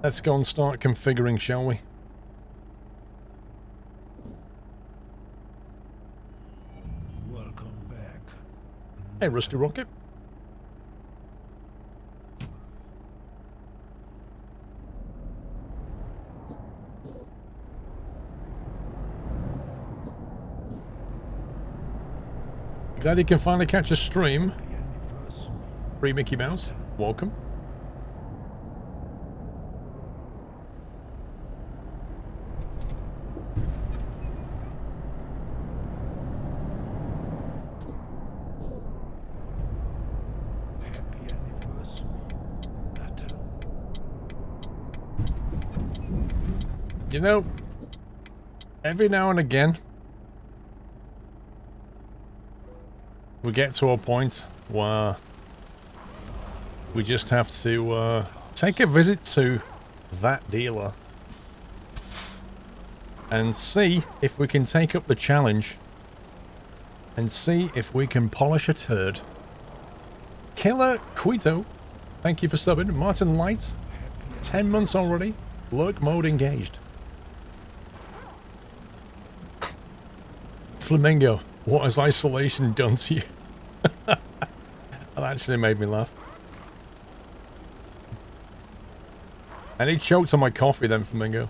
Let's go and start configuring, shall we? Welcome back. Hey, Rusty Rocket. Glad you can finally catch a stream. Free Mickey Mouse. Welcome. You know, every now and again, we get to a point where we just have to take a visit to that dealer and see if we can take up the challenge and see if we can polish a turd. Killer Quito, thank you for subbing. Martin Lights, 10 months already. Lurk mode engaged. Flamingo, what has isolation done to you? That actually made me laugh. And he choked on my coffee then, Flamingo.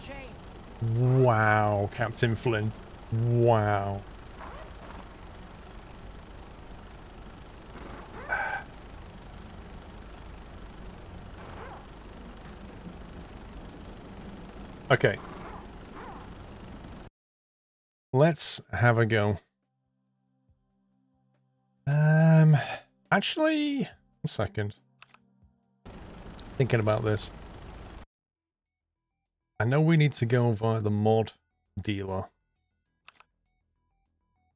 Shame. Wow, Captain Flint. Wow. Okay. Let's have a go. Actually, a second. Thinking about this. I know we need to go via the mod dealer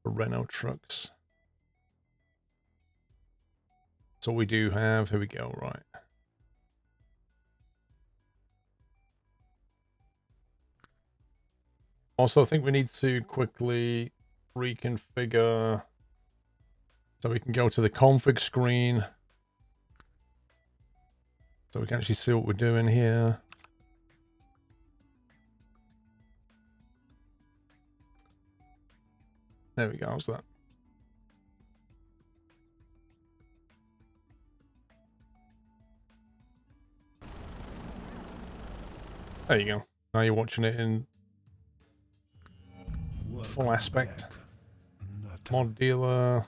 for Renault trucks. So we do have, here we go, right. Also, I think we need to quickly reconfigure so we can go to the config screen so we can actually see what we're doing here. There we go, how's that? There you go. Now you're watching it in full aspect. Mod dealer.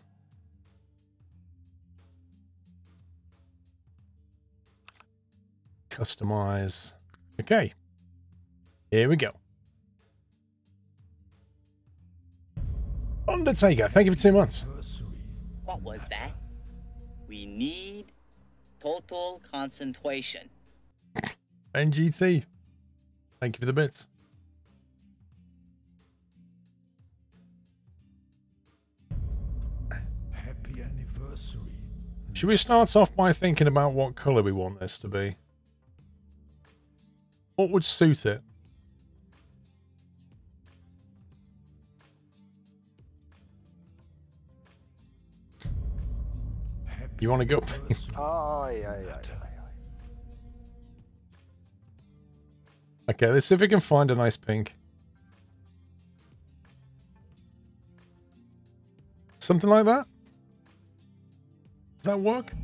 Customize. Okay. Here we go. Undertaker, thank you for 2 months. What was that? We need total concentration. NGT. Thank you for the bits. Happy anniversary. Should we start off by thinking about what colour we want this to be? What would suit it? You want to go? Oh, yeah. Okay, let's see if we can find a nice pink. Something like that? Does that work?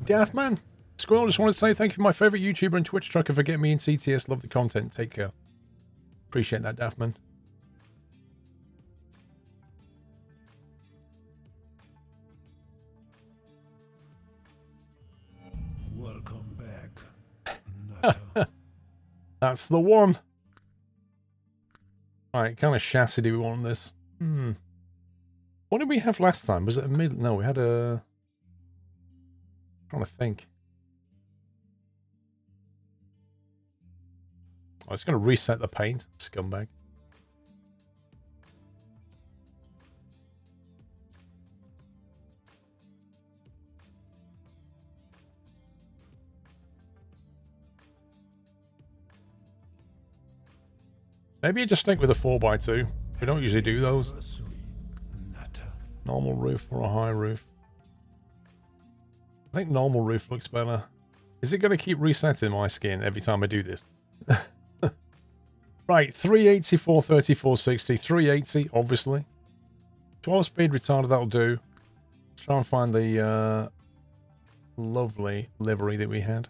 Gaffman? Squirrel, just want to say thank you for my favourite YouTuber and Twitch trucker for getting me in CTS. Love the content. Take care. Appreciate that, Daffman. Welcome back. That's the one. Alright, kind of chassis do we want on this? What did we have last time? Was it a mid? No, we had a... I'm trying to think. Oh, it's going to reset the paint, scumbag. Maybe you just stick with a 4x2. We don't usually do those. Normal roof or a high roof? I think normal roof looks better. Is it going to keep resetting my skin every time I do this? Right, 380, 430, 460, 380, obviously. 12-speed retarded, that'll do. Let's try and find the lovely livery that we had.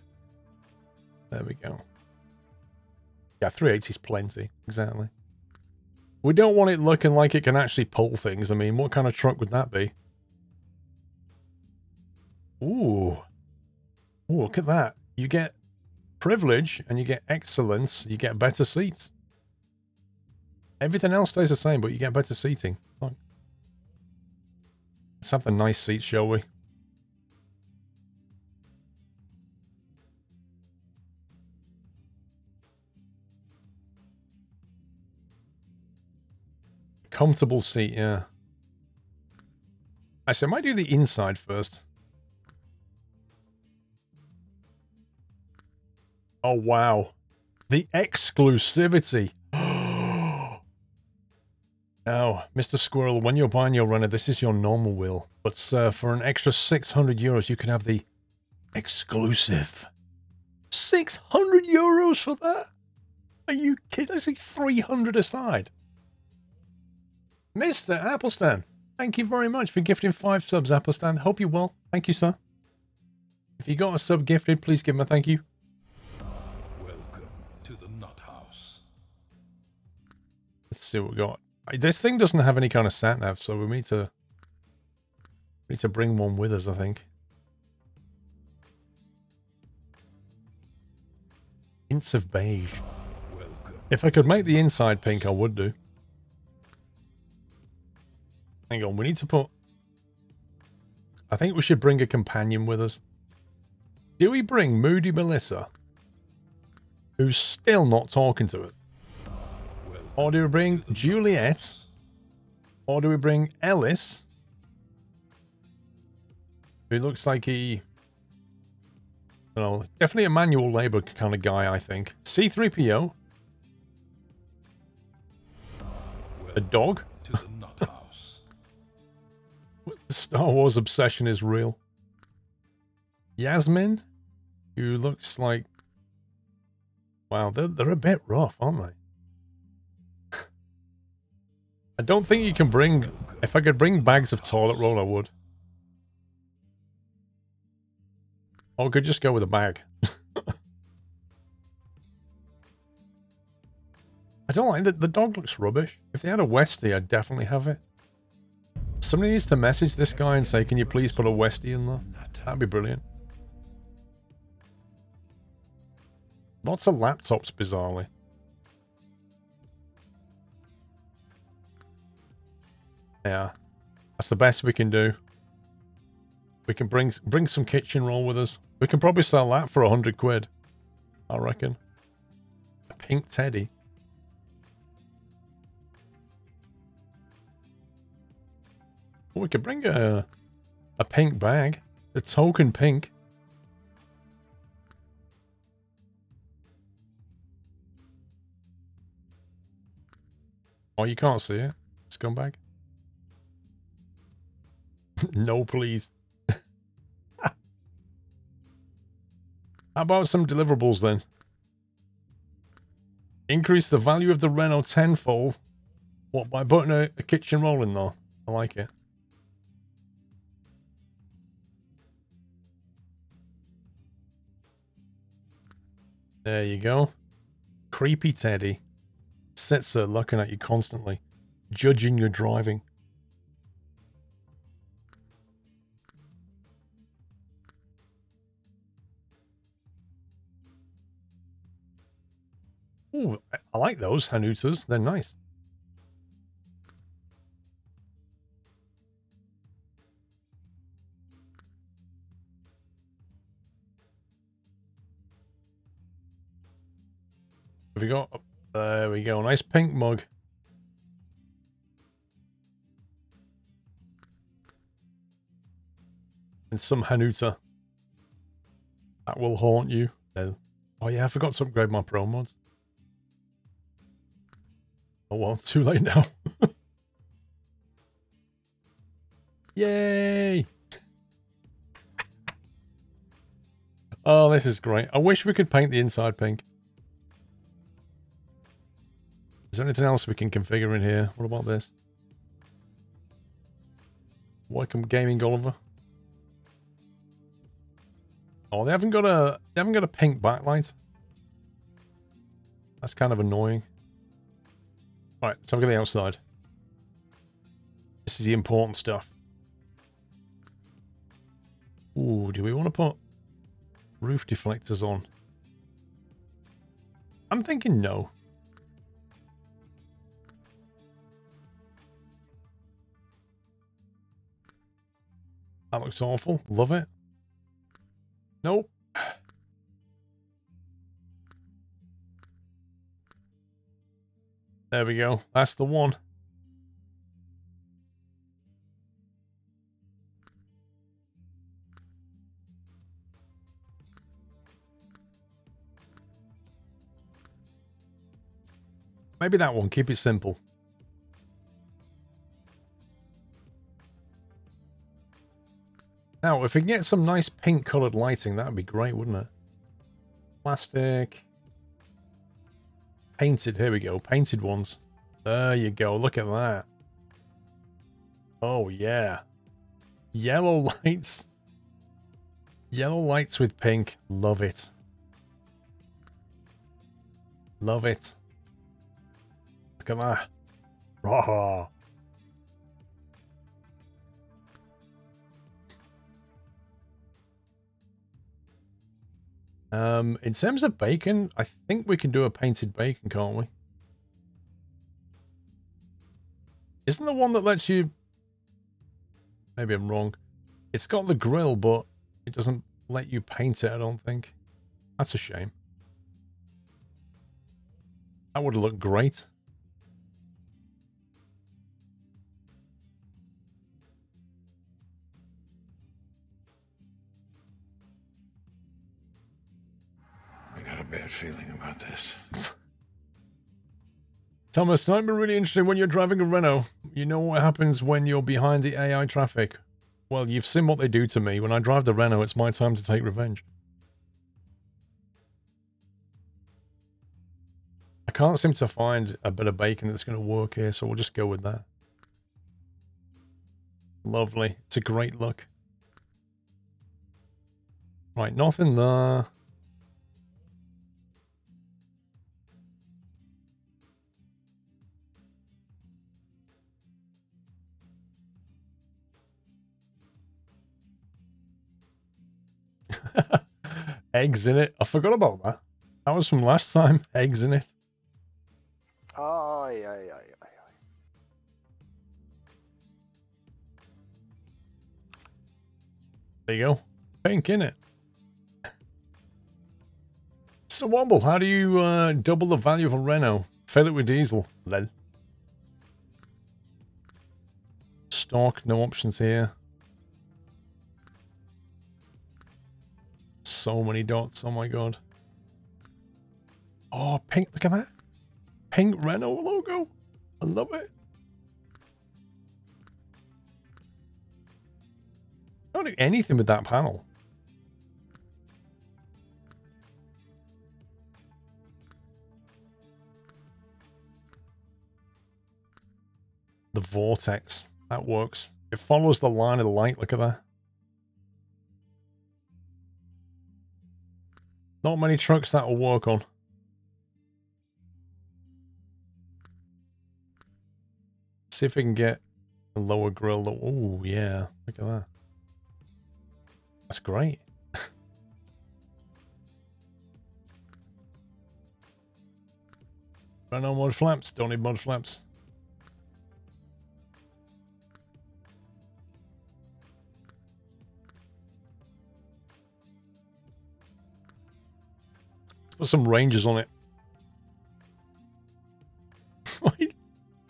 There we go. Yeah, 380 is plenty, exactly. We don't want it looking like it can actually pull things. I mean, what kind of truck would that be? Ooh. Ooh, look at that. You get privilege and you get excellence. You get better seats. Everything else stays the same, but you get better seating. Look. Let's have the nice seats, shall we? Comfortable seat, yeah. Actually, I might do the inside first. Oh, wow. The exclusivity. Now, Mr. Squirrel, when you're buying your runner, this is your normal wheel. But, sir, for an extra 600 euros, you can have the exclusive. 600 euros for that? Are you kidding? That's like 300 aside. Mr. Applestan, thank you very much for gifting 5 subs, Applestan. Hope you're well. Thank you, sir. If you got a sub gifted, please give him a thank you. Welcome to the Nut House. Let's see what we got. This thing doesn't have any kind of sat-nav, so we need to bring one with us, I think. Hints of beige. Welcome. If I could make the inside pink, I would do. Hang on, we need to put... I think we should bring a companion with us. Do we bring Moody Melissa? Who's still not talking to us? Or do we bring Juliet? Or do we bring Ellis? Who looks like he... I don't know, definitely a manual labor kind of guy, I think. C-3PO? A dog? To the Nut House. The Star Wars obsession is real. Yasmin? Who looks like... Wow, they're a bit rough, aren't they? I don't think you can bring... If I could bring bags of toilet roll, I would. Or I could just go with a bag. I don't like that. The dog looks rubbish. If they had a Westie, I'd definitely have it. Somebody needs to message this guy and say, can you please put a Westie in there? That'd be brilliant. Lots of laptops, bizarrely. Yeah, that's the best we can do. We can bring some kitchen roll with us. We can probably sell that for 100 quid, I reckon. A pink teddy. Oh, we could bring a pink bag. A token pink. Oh, you can't see it, scumbag. No, please. How about some deliverables then? Increase the value of the Renault tenfold. What, by putting a kitchen roll in there? I like it. There you go. Creepy Teddy. Sits there looking at you constantly, judging your driving. Ooh, I like those Hanutas. They're nice. Have we got... There we go. Nice pink mug. And some Hanuta. That will haunt you. Oh yeah, I forgot to upgrade my pro mods. Oh well, too late now. Yay! Oh, this is great. I wish we could paint the inside pink. Is there anything else we can configure in here? What about this? Welcome Gaming Oliver. Oh, they haven't got a pink backlight. That's kind of annoying. Right, let's have a look at the outside. This is the important stuff. Ooh, do we want to put roof deflectors on? I'm thinking no. That looks awful. Love it. Nope. There we go. That's the one. Maybe that one. Keep it simple. Now, if we can get some nice pink coloured lighting, that would be great, wouldn't it? Plastic. Painted. Here we go. Painted ones. There you go. Look at that. Oh, yeah. Yellow lights. Yellow lights with pink. Love it. Love it. Look at that. Raw. In terms of bacon, I think we can do a painted bacon, can't we? Isn't the one that lets you... Maybe I'm wrong. It's got the grill, but it doesn't let you paint it, I don't think. That's a shame. That would have looked great. I got a bad feeling about this. Thomas, I'd be really interested when you're driving a Renault. You know what happens when you're behind the AI traffic? Well, you've seen what they do to me. When I drive the Renault, it's my time to take revenge. I can't seem to find a bit of bacon that's going to work here, so we'll just go with that. Lovely. It's a great look. Right, nothing there. Eggs in it. I forgot about that. That was from last time. Eggs in it. Aye, aye, aye, aye. There you go. Pink in it. So Womble, how do you double the value of a Renault? Fill it with diesel. Lol. Stock, no options here. So many dots, oh my god. Oh, pink, look at that. Pink Renault logo. I love it. I don't do anything with that panel. The vortex, that works. It follows the line of the light, look at that. Not many trucks that will work on. See if we can get a lower grill. Oh, yeah. Look at that. That's great. Run on mud flaps. Don't need mud flaps. Put some ranges on it.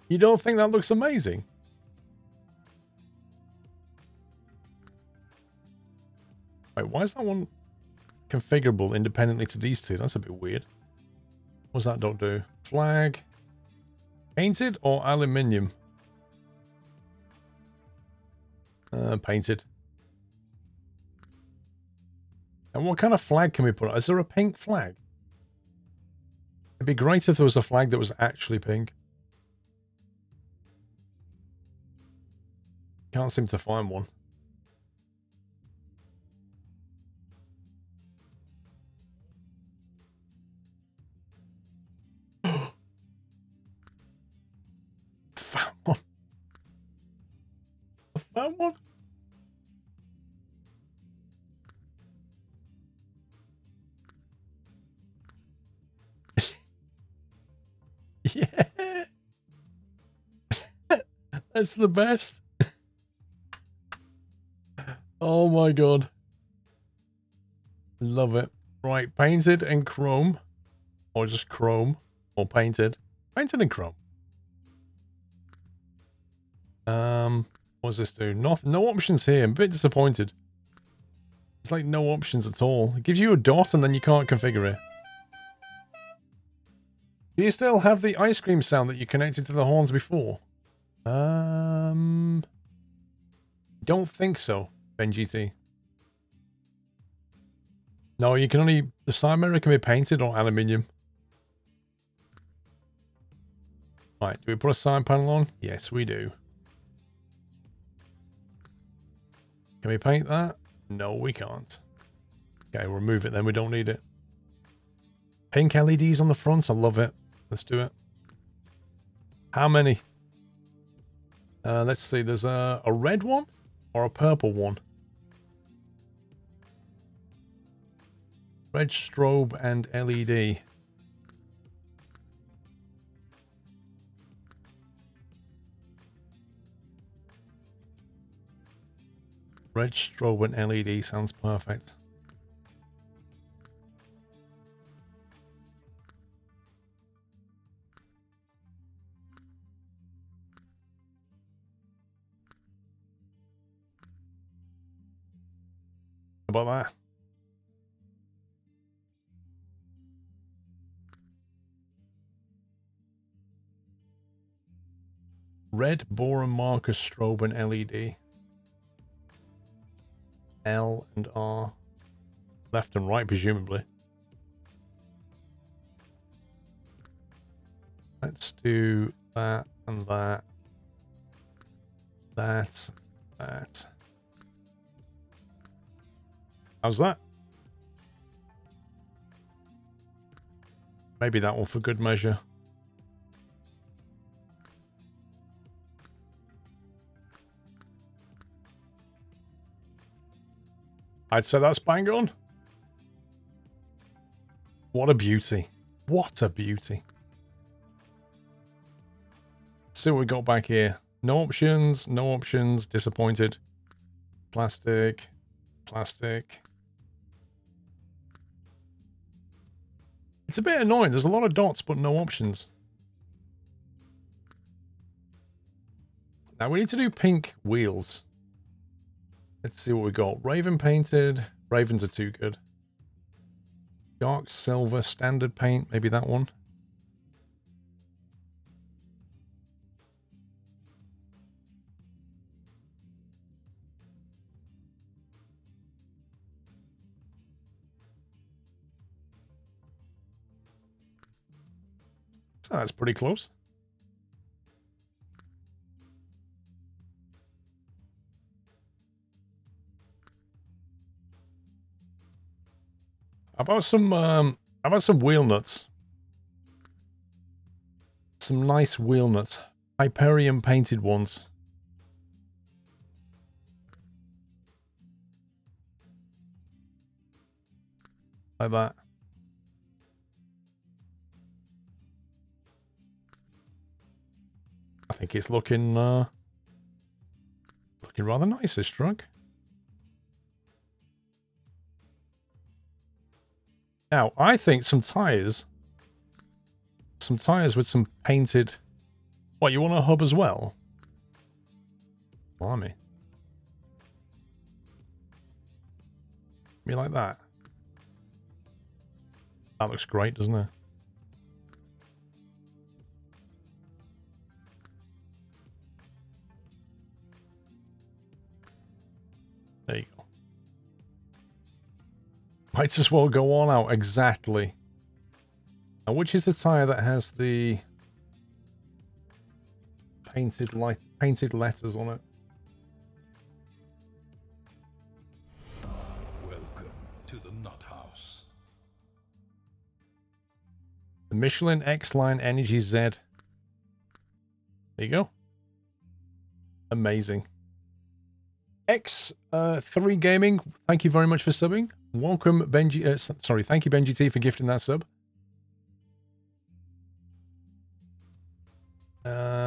You don't think that looks amazing? Wait, why is that one configurable independently to these two? That's a bit weird. What's that dot do? Flag. Painted or aluminium? Painted. And what kind of flag can we put? Is there a pink flag? It'd be great if there was a flag that was actually pink. Can't seem to find one. Found one. I found one. Yeah. That's the best. Oh my god. Love it. Right, painted and chrome. Or just chrome. Or painted. Painted and chrome. What does this do? No options here. I'm a bit disappointed. It's like no options at all. It gives you a dot and then you can't configure it. Do you still have the ice cream sound that you connected to the horns before? Don't think so, BenGT. No, you can only... The side mirror can be painted or aluminium. Right, do we put a side panel on? Yes, we do. Can we paint that? No, we can't. Okay, we'll remove it then. We don't need it. Pink LEDs on the front. I love it. Let's do it. How many? Let's see. There's a red one or a purple one. Red strobe and LED. Red strobe and LED sounds perfect. How about that? Red boron marker strobe and LED. L and R. Left and right, presumably. Let's do that and that. That. How's that? Maybe that one for good measure. I'd say that's bang on. What a beauty. What a beauty. Let's see what we got back here. No options, no options, disappointed. Plastic, plastic. It's a bit annoying. There's a lot of dots, but no options. Now we need to do pink wheels. Let's see what we got. Raven painted. Ravens are too good. Dark silver, standard paint. Maybe that one. So that's pretty close. How about some wheel nuts? Some nice wheel nuts. Hyperion painted ones. Like that. I think it's looking rather nice, this truck. Now, I think some tires with some painted... What, you want a hub as well? Blimey. Me like that. That looks great, doesn't it? There you go. Might as well go all out. Exactly. Now, which is the tire that has the painted letters on it? Welcome to the Nut House. The Michelin X-Line Energy Z. There you go. Amazing. X3 Gaming, thank you very much for subbing. Welcome, Benji. Sorry, thank you, Benji T, for gifting that sub.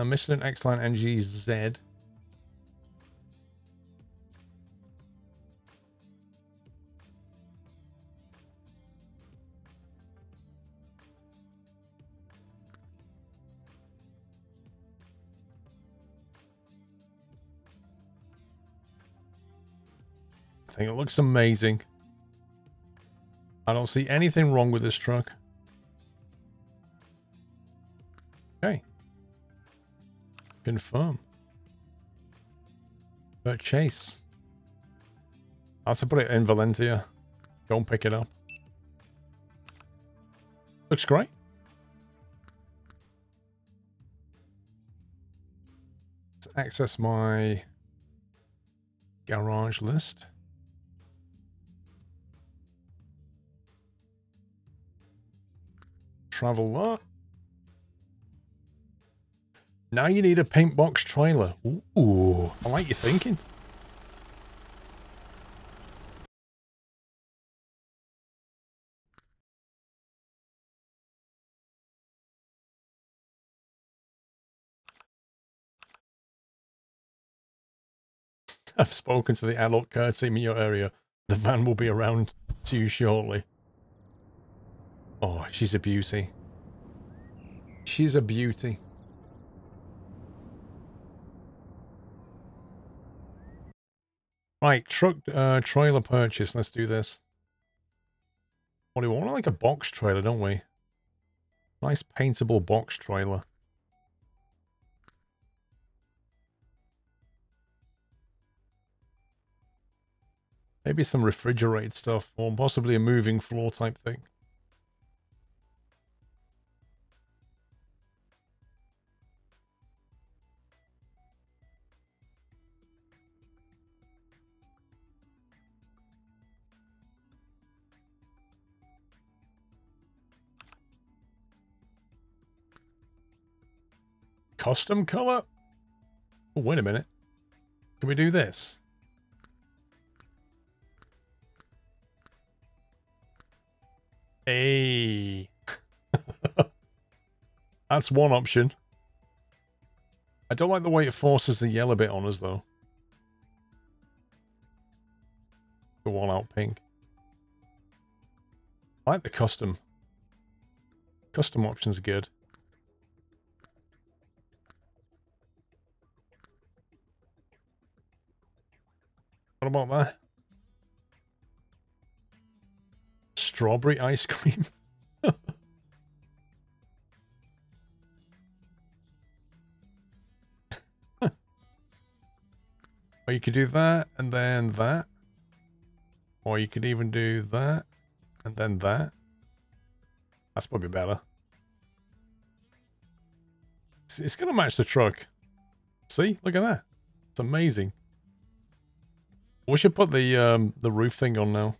Michelin X-Line Energy Z. I think it looks amazing. I don't see anything wrong with this truck. Okay. Confirm. Purchase. I have to put it in Valentia. Don't pick it up. Looks great. Let's access my garage list. Travel lot. Now you need a paint box trailer. Ooh, I like your thinking. I've spoken to the adult care team in your area. The van will be around to you shortly. Oh, she's a beauty. She's a beauty. Right, truck trailer purchase. Let's do this. What do we want? Like a box trailer, don't we? Nice paintable box trailer. Maybe some refrigerated stuff, or possibly a moving floor type thing. Custom color? Oh, wait a minute. Can we do this? Hey. That's one option. I don't like the way it forces the yellow bit on us, though. The one out pink. I like the custom. Custom options are good. What about that? Strawberry ice cream. Or you could do that and then that. Or you could even do that and then that. That's probably better. It's going to match the truck. See? Look at that. It's amazing. We should put the roof thing on now.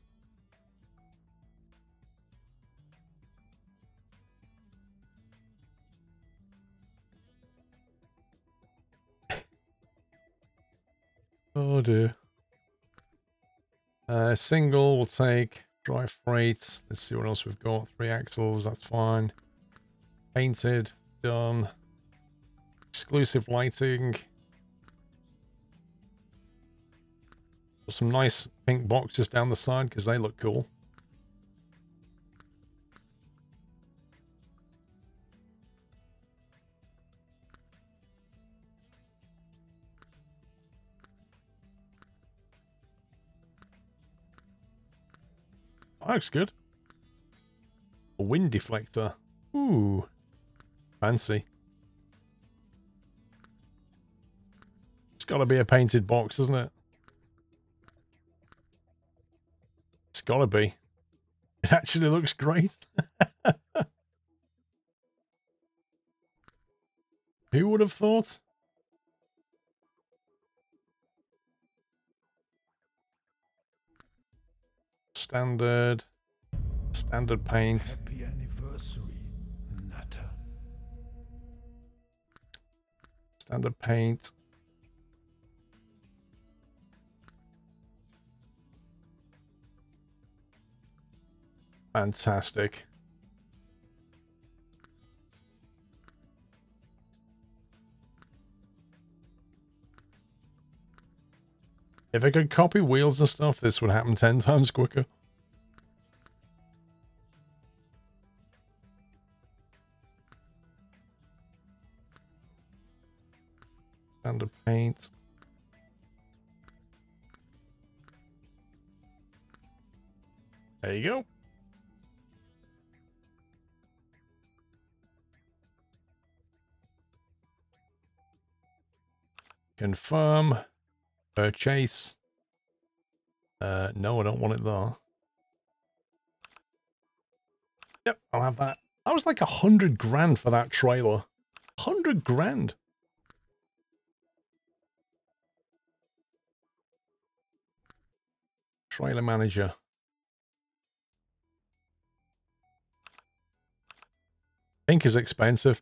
Oh dear. Single will take. Drive freight. Let's see what else we've got. 3 axles, that's fine. Painted, done. Exclusive lighting. Some nice pink boxes down the side because they look cool. That looks good. A wind deflector. Ooh. Fancy. It's got to be a painted box, isn't it? It's gotta be. It actually looks great. Who would have thought? Standard paint. Happy anniversary, Nutter. Standard paint. Fantastic. If I could copy wheels and stuff, this would happen 10 times quicker. Standard paint. There you go. Confirm. Purchase. No, I don't want it there. Yep, I'll have that. That was like 100 grand for that trailer. 100 grand. Trailer manager. Pink is expensive.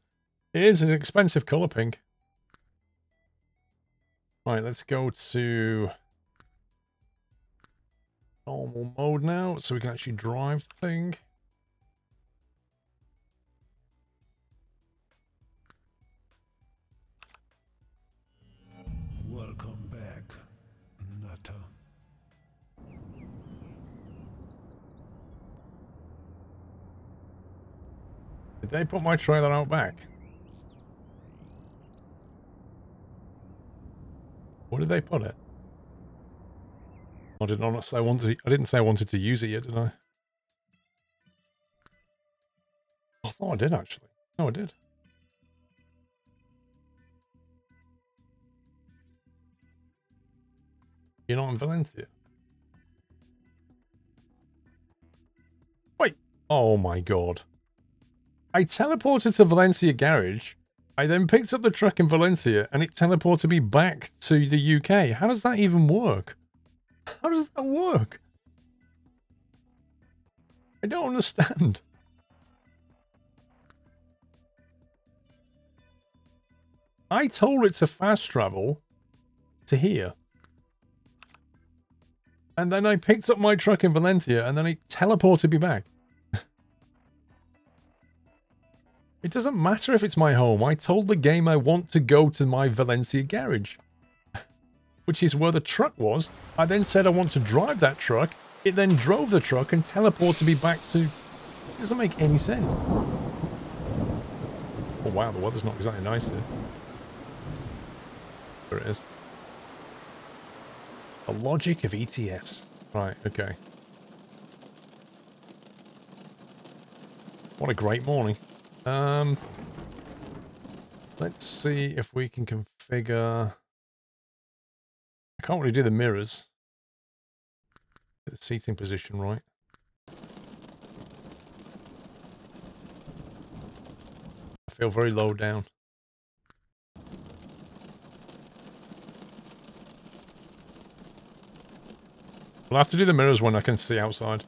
It is an expensive color, pink. Right, let's go to normal mode now, so we can actually drive the thing. Welcome back, Nutter. Did they put my trailer out back? Where did they put it? I didn't say I wanted. I didn't say I wanted to use it yet, did I? I thought I did actually. No, I did. You're not in Valencia. Wait. Oh my god. I teleported to Valencia garage. I then picked up the truck in Valencia and it teleported me back to the UK. How does that even work? How does that work? I don't understand. I told it to fast travel to here. And then I picked up my truck in Valencia and then it teleported me back. It doesn't matter if it's my home. I told the game I want to go to my Valencia garage, which is where the truck was. I then said I want to drive that truck. It then drove the truck and teleported me back to... It doesn't make any sense. Oh wow, the weather's not exactly nice here. There it is. The logic of ETS. Right, okay. What a great morning. Let's see if we can configure... I can't really do the mirrors. Get the seating position right. I feel very low down. We'll have to do the mirrors when I can see outside.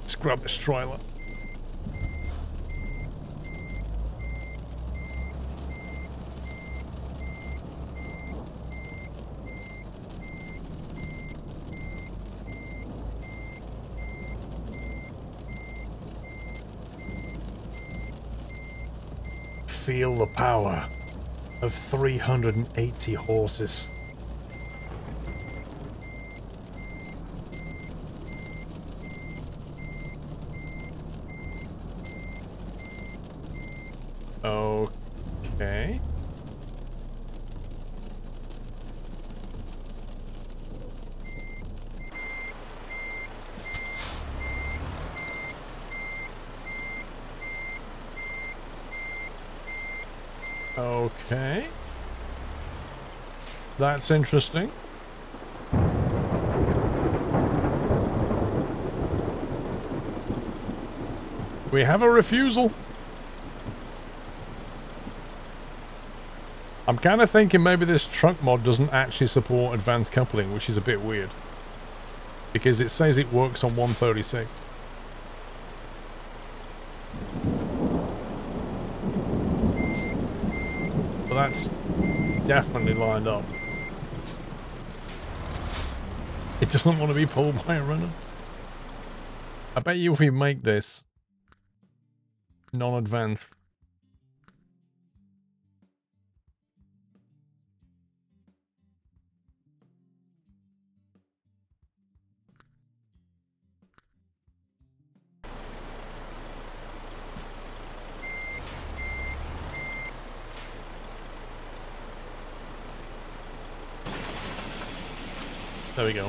Let's grab this trailer. Feel the power of 380 horses. Okay. Okay. That's interesting. We have a refusal. I'm kind of thinking maybe this truck mod doesn't actually support advanced coupling, which is a bit weird. Because it says it works on 136. But that's definitely lined up. It doesn't want to be pulled by a runner. I bet you if we make this non-advanced. There we go.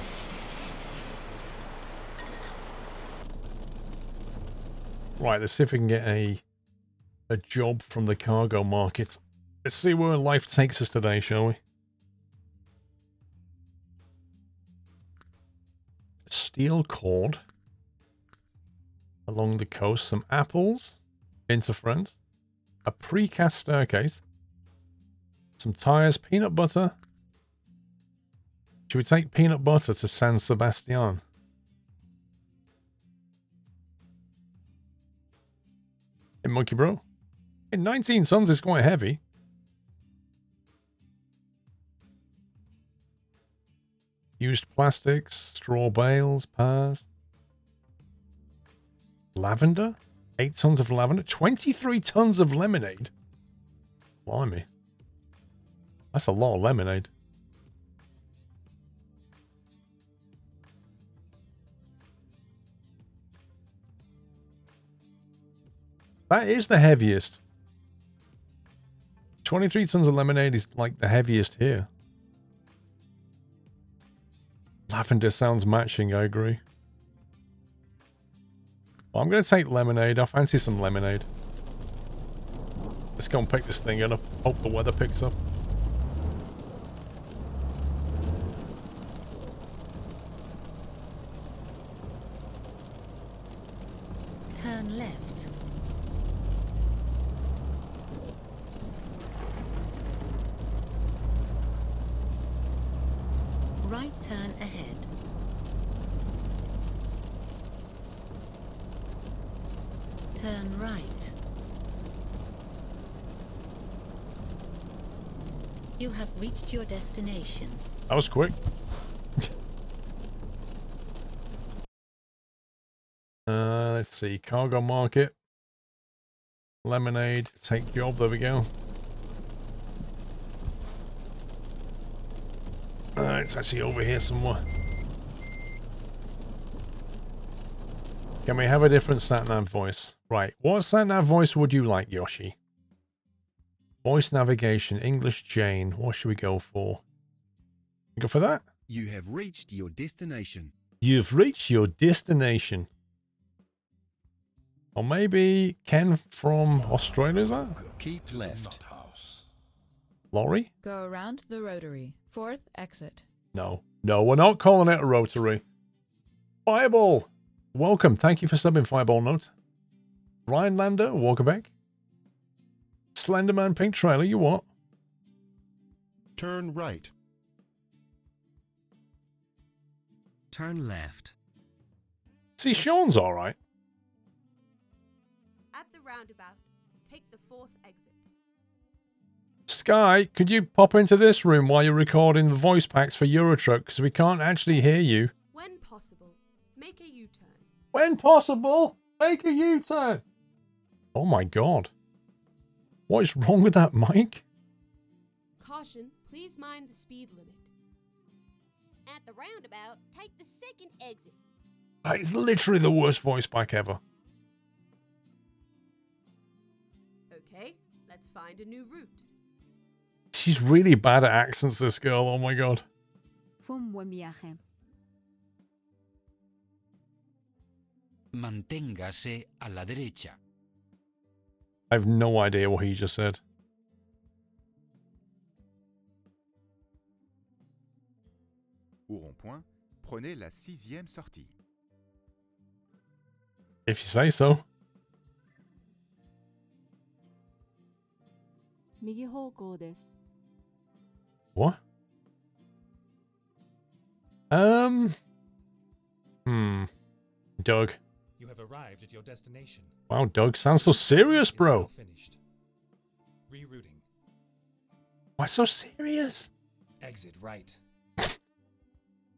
Right, let's see if we can get a job from the cargo market. Let's see where life takes us today, shall we? Steel cord along the coast, some apples, interference, a precast staircase, some tires, peanut butter. Should we take peanut butter to San Sebastian? Hey, Monkey Bro. Hey, 19 tons is quite heavy. Used plastics, straw bales, pears. Lavender? 8 tons of lavender. 23 tons of lemonade. Blimey. That's a lot of lemonade. That is the heaviest. 23 tons of lemonade is like the heaviest here. Lavender sounds matching, I agree. Well, I'm going to take lemonade. I fancy some lemonade. Let's go and pick this thing up. Hope the weather picks up. Turn left. Right turn ahead. Turn right. You have reached your destination. That was quick. Let's see. Cargo market. Lemonade. Take job. There we go. It's actually over here somewhere. Can we have a different sat-nav voice? Right. What sat-nav voice would you like, Yoshi? Voice navigation. English Jane. What should we go for? Go for that? You have reached your destination. You've reached your destination. Or maybe Ken from Australia, is that? Keep left. Lorry? Go around the rotary. 4th exit. No. No, we're not calling it a rotary. Fireball! Welcome. Thank you for subbing, Fireball Note. Rhinelander, Walkerbeck. Slenderman Pink Trailer, you what? Turn right. Turn left. See, Sean's alright. At the roundabout, take the 4th exit. Sky, could you pop into this room while you're recording the voice packs for Eurotruck? Because we can't actually hear you. When possible, make a U-turn. When possible, make a U-turn. Oh my god. What is wrong with that mic? Caution, please mind the speed limit. At the roundabout, take the 2nd exit. That is literally the worst voice pack ever. Okay, let's find a new route. She's really bad at accents, this girl. Oh my god. Fue un buen viaje. Manténgase a la derecha. I have no idea what he just said. Au rond-point, prenez la 6e sortie. If you say so. 右方向です。 What? Doug. You have arrived at your destination. Wow, Doug, sounds so serious, bro. Finished. Rerouting. Why so serious? Exit right.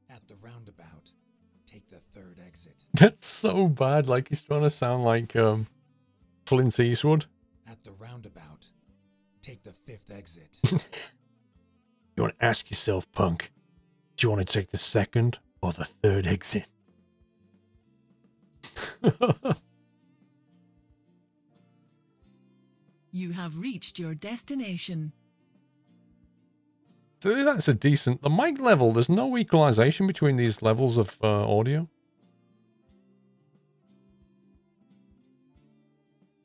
At the roundabout, take the 3rd exit. That's so bad. Like he's trying to sound like Clint Eastwood. At the roundabout, take the 5th exit. You want to ask yourself, punk, do you want to take the 2nd or the 3rd exit? You have reached your destination. So that's a decent... The mic level, there's no equalization between these levels of audio.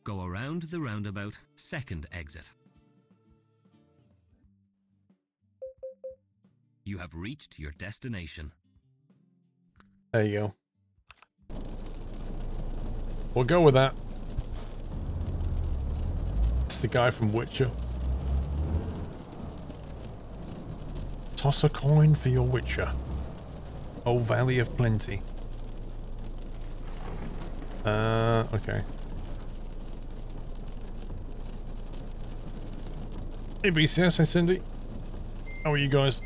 Go around the roundabout, 2nd exit. You have reached your destination. There you go. We'll go with that. It's the guy from Witcher. Toss a coin for your Witcher. Oh, Valley of Plenty. Okay. Hey BCS, hey Cindy. How are you guys?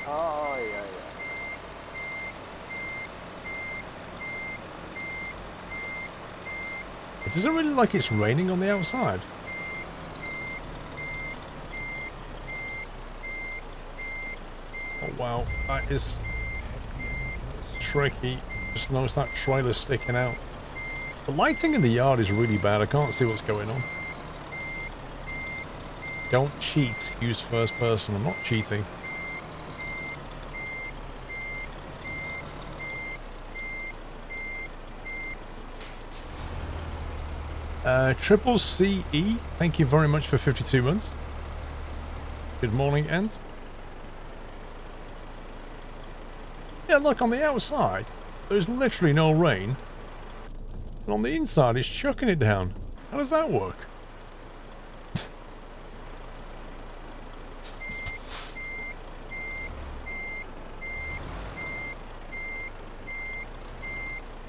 Oh, yeah. It doesn't really like it's raining on the outside. Oh wow, that is tricky. Just noticed that trailer sticking out. The lighting in the yard is really bad. I can't see what's going on. Don't cheat. Use first person. I'm not cheating. Triple CE, thank you very much for 52 months. Good morning, Ant. Yeah, look, on the outside, there's literally no rain. And on the inside, it's chucking it down. How does that work?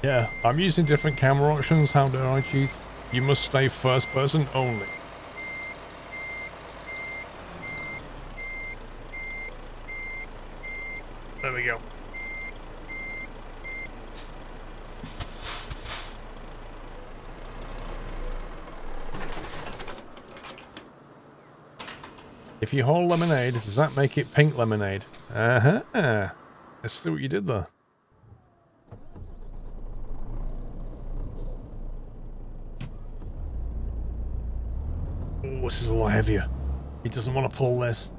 Yeah, I'm using different camera options. How dare I cheat? You must stay first person only. There we go. If you hold lemonade, does that make it pink lemonade? Uh-huh. Let's see what you did there. Oh, this is a lot heavier. He doesn't want to pull this.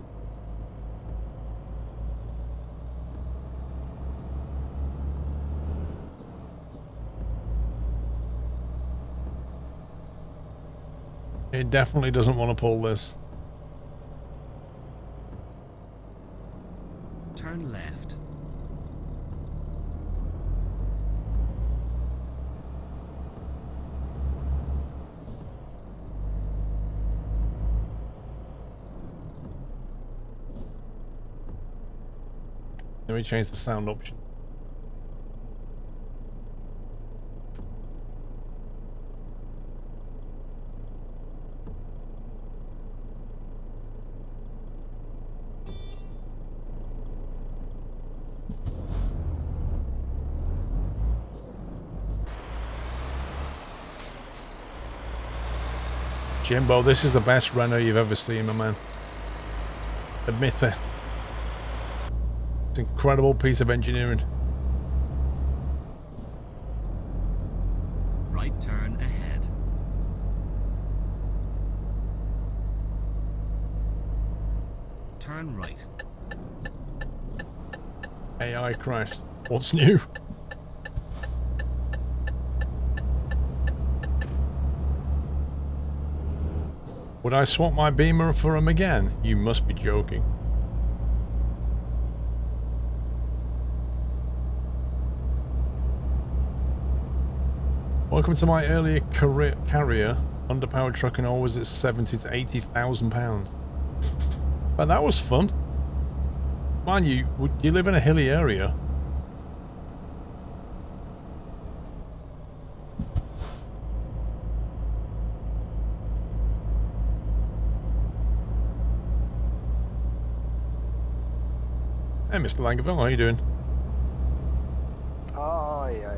It definitely doesn't want to pull this. Turn left. Let me change the sound option. Jimbo, this is the best Renault you've ever seen, my man. Admit it. It's an incredible piece of engineering. Right turn ahead. Turn right. AI crashed. What's new? Would I swap my Beamer for him again? You must be joking. Welcome to my earlier carrier. Underpowered truck and always at 70 to 80,000 pounds. But that was fun. Mind you, you live in a hilly area. Hey, Mr. Langeville, how are you doing? Oh, yeah.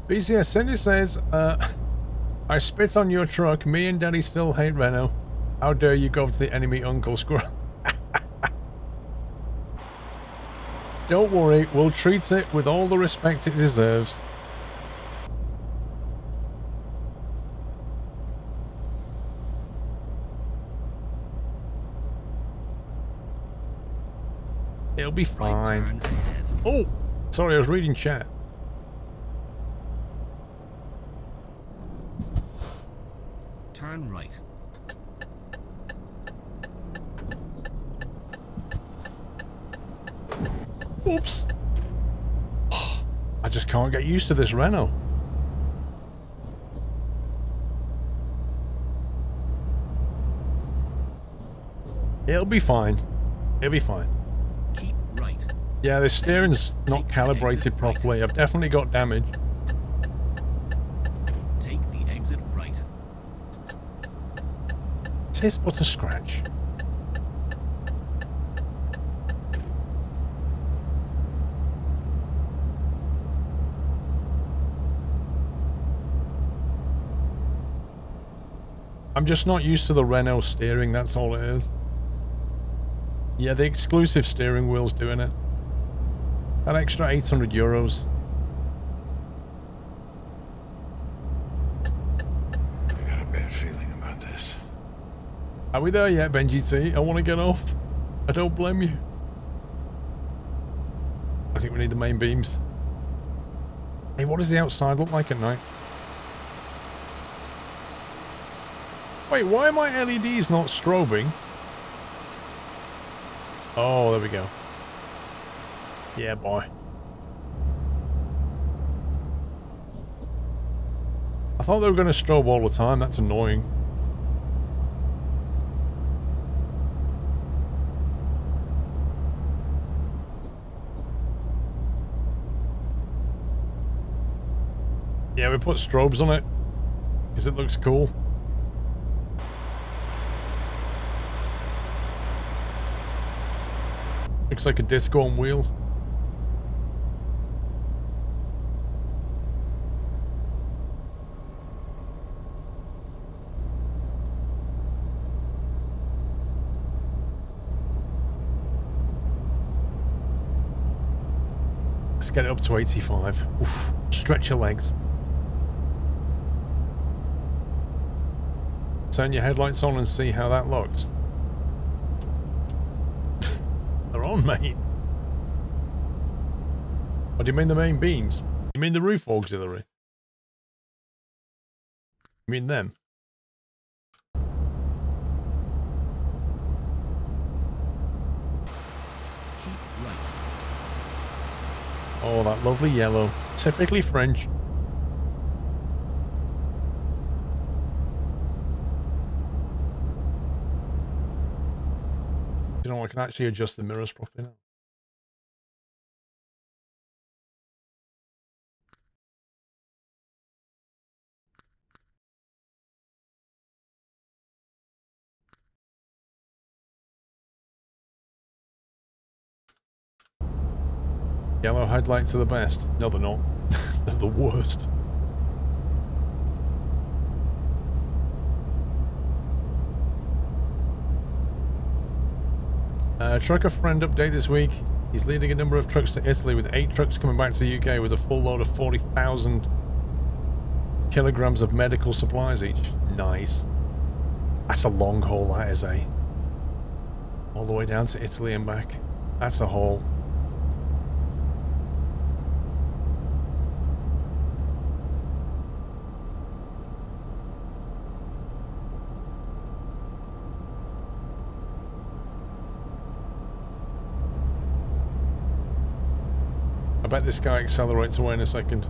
BCS Cindy says, I spit on your truck. Me and Daddy still hate Renault. How dare you go to the enemy Uncle Squirrel? Don't worry, we'll treat it with all the respect it deserves. It'll be fine. Oh, sorry, I was reading chat. Turn right. Oops. I just can't get used to this Renault. It'll be fine. It'll be fine. Keep right. Yeah, the steering's not calibrated properly. I've definitely got damage. Take the exit right. Tis but a scratch. I'm just not used to the Renault steering, that's all it is. Yeah, the exclusive steering wheel's doing it. That extra 800 euros. I got a bad feeling about this. Are we there yet, Benji T? I want to get off. I don't blame you. I think we need the main beams. Hey, what does the outside look like at night? Wait, why are my LEDs not strobing? Oh, there we go. Yeah, boy. I thought they were going to strobe all the time. That's annoying. Yeah, we put strobes on it because it looks cool. Looks like a disco on wheels. Let's get it up to 85. Oof. Stretch your legs. Turn your headlights on and see how that looks. They're on, mate. What do you mean the main beams? You mean the roof auxiliary? You mean them? Keep right. Oh, that lovely yellow. Typically French. You know, I can actually adjust the mirrors properly now. Yellow headlights are the best. No, they're not. They're the worst. Trucker friend update this week. He's leading a number of trucks to Italy with 8 trucks coming back to the UK with a full load of 40,000 kilograms of medical supplies each. Nice. That's a long haul, that is, eh? All the way down to Italy and back. That's a haul. I bet this guy accelerates away in a second.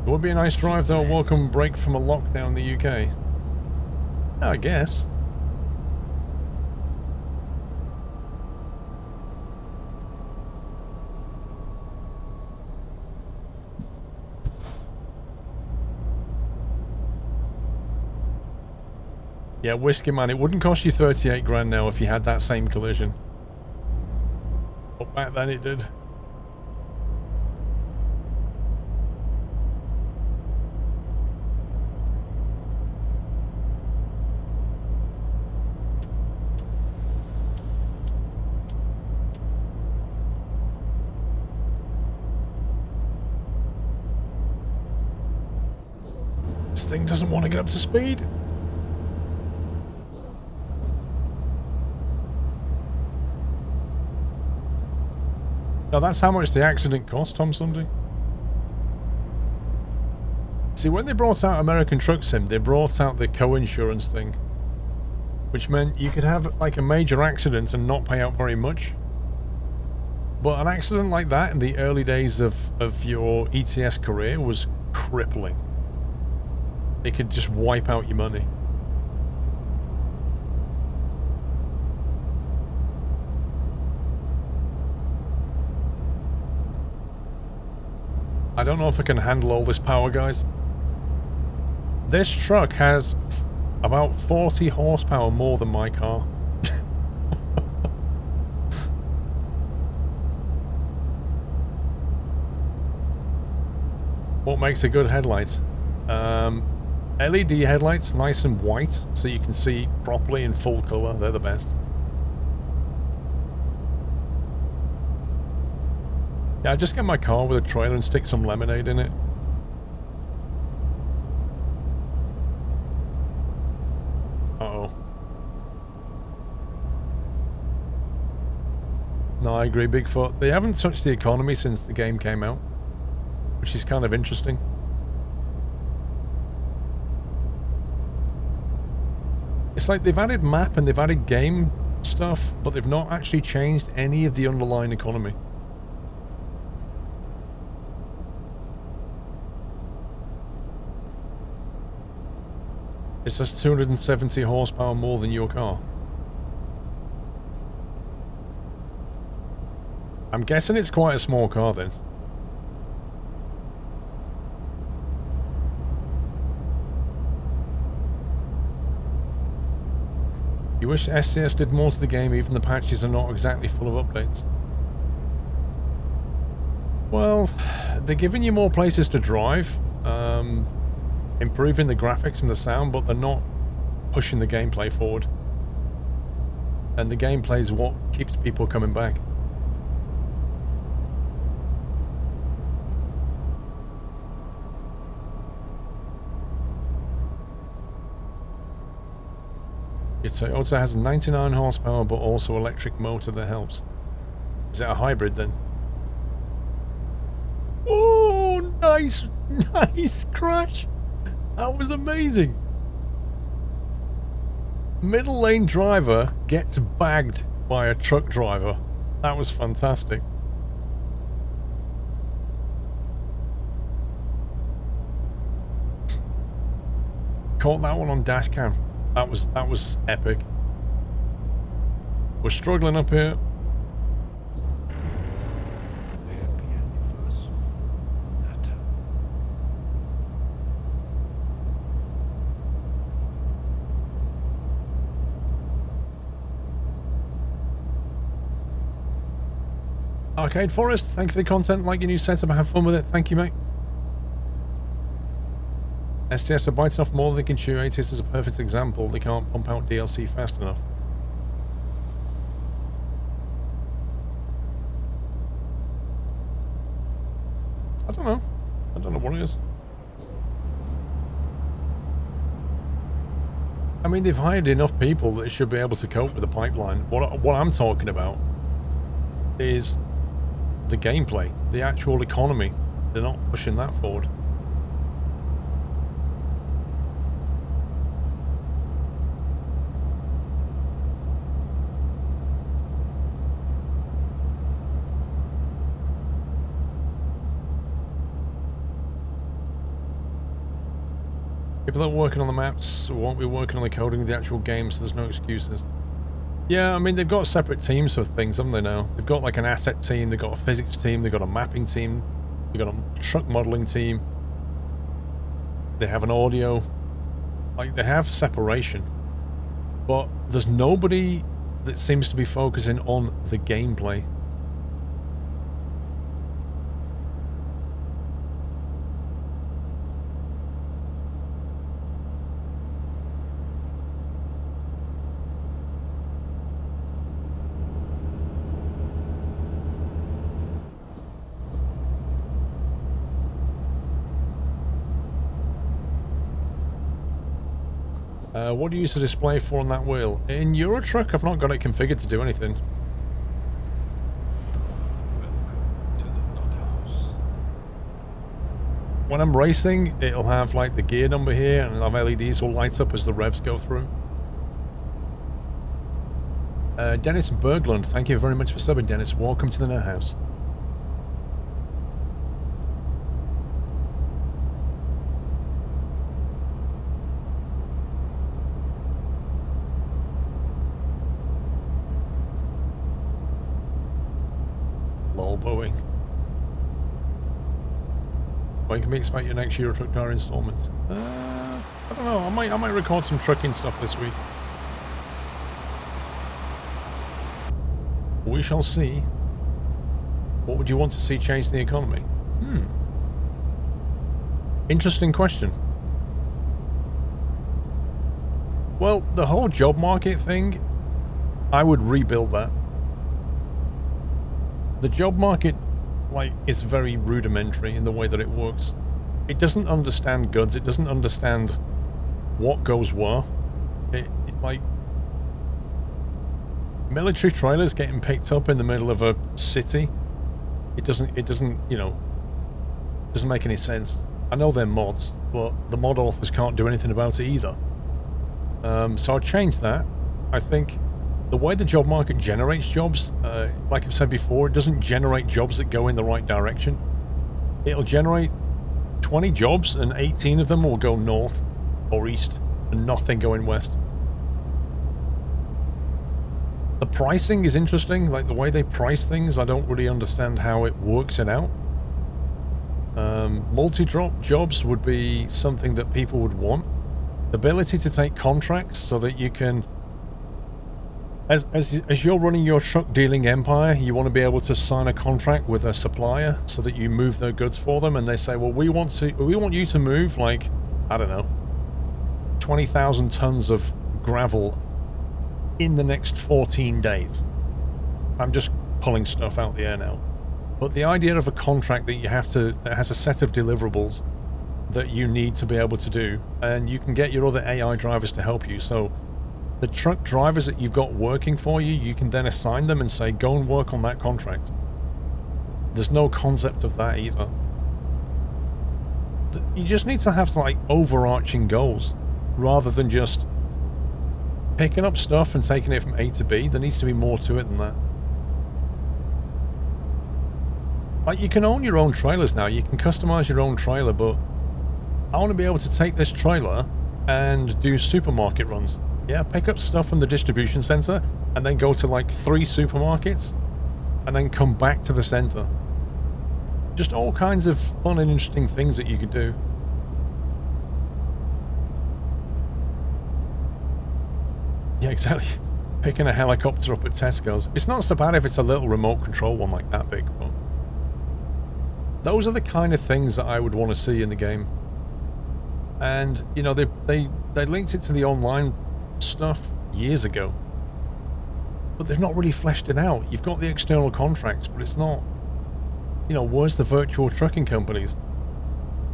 It would be a nice drive though, a welcome break from a lockdown in the UK. I guess. Yeah, Whiskey Man, it wouldn't cost you 38 grand now if you had that same collision. But back then it did. This thing doesn't want to get up to speed. Now that's how much the accident cost, Tom Sunday. See, when they brought out American Truck Sim, they brought out the co-insurance thing. Which meant you could have like a major accident and not pay out very much. But an accident like that in the early days of your ETS career was crippling. It could just wipe out your money. I don't know if I can handle all this power, guys. This truck has about 40 horsepower more than my car. What makes a good headlight? LED headlights, nice and white, so you can see properly in full color. They're the best. Yeah, I just get my car with a trailer and stick some lemonade in it. Uh-oh. No, I agree, Bigfoot. They haven't touched the economy since the game came out, which is kind of interesting. It's like they've added map and they've added game stuff, but they've not actually changed any of the underlying economy. It says 270 horsepower more than your car. I'm guessing it's quite a small car then. You wish SCS did more to the game, even the patches are not exactly full of updates. Well, they're giving you more places to drive, improving the graphics and the sound, but they're not pushing the gameplay forward. And the gameplay is what keeps people coming back. It also has 99 horsepower, but also electric motor that helps. Is it a hybrid then? Oh, nice, nice crash. That was amazing. Middle lane driver gets bagged by a truck driver. That was fantastic. Caught that one on dash cam. That was epic. We're struggling up here. Arcade Forest, thank you for the content. Like your new setup, have fun with it. Thank you, mate. STS are biting off more than they can chew. ATS is a perfect example. They can't pump out DLC fast enough. I don't know. I don't know what it is. I mean, they've hired enough people that should be able to cope with the pipeline. What I'm talking about is the gameplay, the actual economy. They're not pushing that forward. People that are working on the maps won't be working on the coding of the actual game, so there's no excuses. Yeah, I mean, they've got separate teams for things, haven't they now? They've got like an asset team, they've got a physics team, they've got a mapping team, they've got a truck modeling team. They have an audio. Like, they have separation. But there's nobody that seems to be focusing on the gameplay. What do you use the display for on that wheel? In Euro Truck, I've not got it configured to do anything. Welcome to the Nut House. When I'm racing, it'll have like the gear number here, and I'll have LEDs will light up as the revs go through. Dennis Berglund, thank you very much for subbing, Dennis. Welcome to the Nut House. Boeing. When can we expect your next Euro Truck car installment? I don't know. I might record some trucking stuff this week. We shall see. What would you want to see change in the economy? Interesting question. Well, the whole job market thing, I would rebuild that. The job market, like, is very rudimentary in the way that it works. It doesn't understand goods. It doesn't understand what goes where. It like, military trailers getting picked up in the middle of a city. It doesn't, you know, doesn't make any sense. I know they're mods, but the mod authors can't do anything about it either. So I'll change that. I think the way the job market generates jobs, like I've said before, it doesn't generate jobs that go in the right direction. It'll generate 20 jobs and 18 of them will go north or east and nothing going west. The pricing is interesting, like the way they price things, I don't really understand how it works it out. Multi-drop jobs would be something that people would want. The ability to take contracts so that you can... As you're running your truck dealing empire, you want to be able to sign a contract with a supplier so that you move their goods for them, and they say, well, we want you to move, like, I don't know, 20,000 tons of gravel in the next 14 days. I'm just pulling stuff out the air now. But the idea of a contract that that has a set of deliverables that you need to be able to do, and you can get your other AI drivers to help you. So the truck drivers that you've got working for you, you can then assign them and say, go and work on that contract. There's no concept of that either. You just need to have, like, overarching goals rather than just picking up stuff and taking it from A to B. There needs to be more to it than that. Like, you can own your own trailers now. You can customize your own trailer, but I want to be able to take this trailer and do supermarket runs. Yeah, pick up stuff from the distribution center and then go to like 3 supermarkets and then come back to the center. Just all kinds of fun and interesting things that you could do. Yeah, exactly. Picking a helicopter up at Tesco's. It's not so bad if it's a little remote control one like that big, but those are the kind of things that I would want to see in the game. And, you know, they linked it to the online stuff years ago, but they've not really fleshed it out. You've got the external contracts, but it's not, you know, where's the virtual trucking companies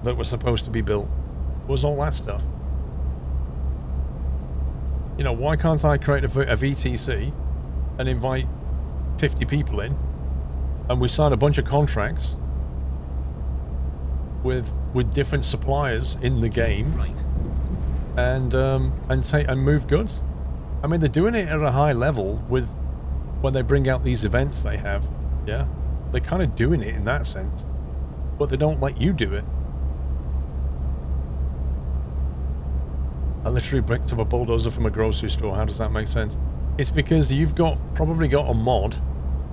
that were supposed to be built? Where's all that stuff? You know, why can't I create a VTC and invite 50 people in and we sign a bunch of contracts with different suppliers in the game, right, and move goods? I mean, they're doing it at a high level with when they bring out these events they have. Yeah, they're kind of doing it in that sense, but they don't let you do it. I literally bricked up a bulldozer from a grocery store. How does that make sense? It's because you've probably got a mod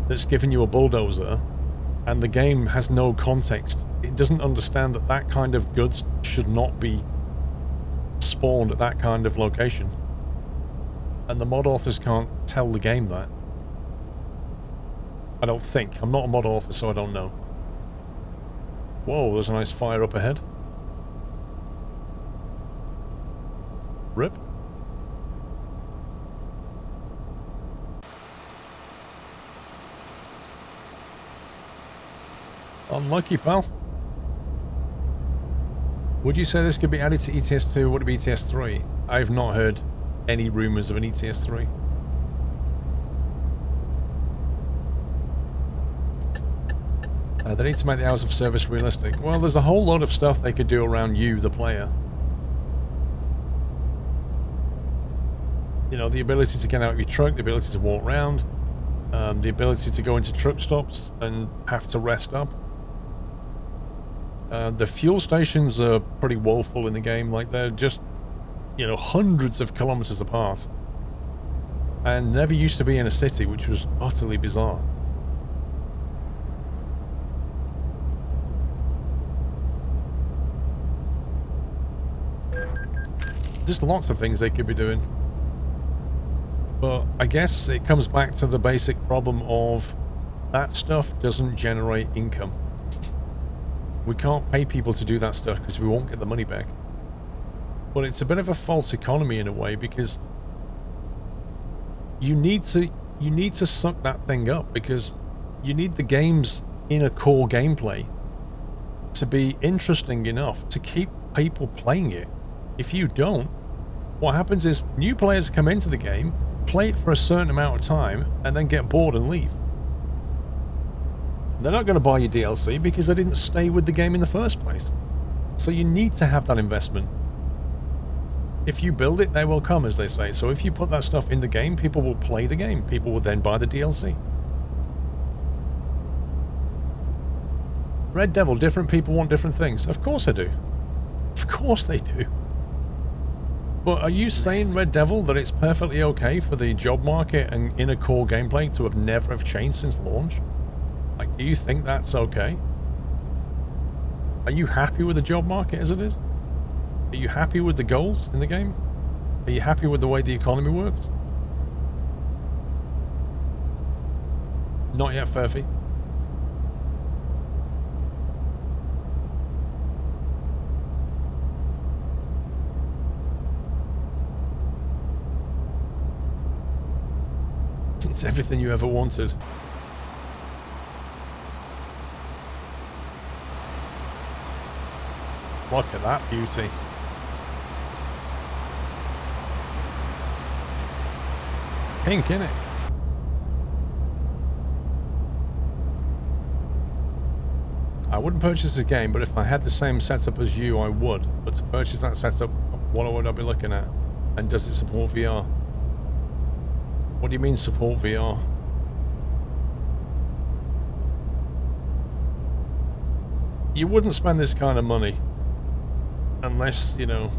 that's giving you a bulldozer, and the game has no context. It doesn't understand that that kind of goods should not be spawned at that kind of location. And the mod authors can't tell the game that. I don't think. I'm not a mod author, so I don't know. Whoa, there's a nice fire up ahead. Rip. Unlucky, pal. Would you say this could be added to ETS2? Would it be ETS3? I've not heard any rumours of an ETS3. They need to make the hours of service realistic. Well, there's a whole lot of stuff they could do around you, the player. You know, the ability to get out of your truck, the ability to walk around, the ability to go into truck stops and have to rest up. The fuel stations are pretty woeful in the game. Like, they're just, you know, hundreds of kilometers apart. And never used to be in a city, which was utterly bizarre. Just lots of things they could be doing. But I guess it comes back to the basic problem of that stuff doesn't generate income. We can't pay people to do that stuff because we won't get the money back. But it's a bit of a false economy in a way, because you need to suck that thing up, because you need the game's inner core gameplay to be interesting enough to keep people playing it. If you don't, what happens is new players come into the game, play it for a certain amount of time, and then get bored and leave. They're not going to buy your DLC because they didn't stay with the game in the first place. So you need to have that investment. If you build it, they will come, as they say. So if you put that stuff in the game, people will play the game. People will then buy the DLC. Red Devil, different people want different things. Of course they do. Of course they do. But are you saying, Red Devil, that it's perfectly okay for the job market and inner core gameplay to have never have changed since launch? Like, do you think that's okay? Are you happy with the job market as it is? Are you happy with the goals in the game? Are you happy with the way the economy works? Not yet, Furphy. It's everything you ever wanted. Look at that beauty. Pink, innit? I wouldn't purchase this game, but if I had the same setup as you, I would. But to purchase that setup, what would I be looking at? And does it support VR? What do you mean support VR? You wouldn't spend this kind of money unless, you know,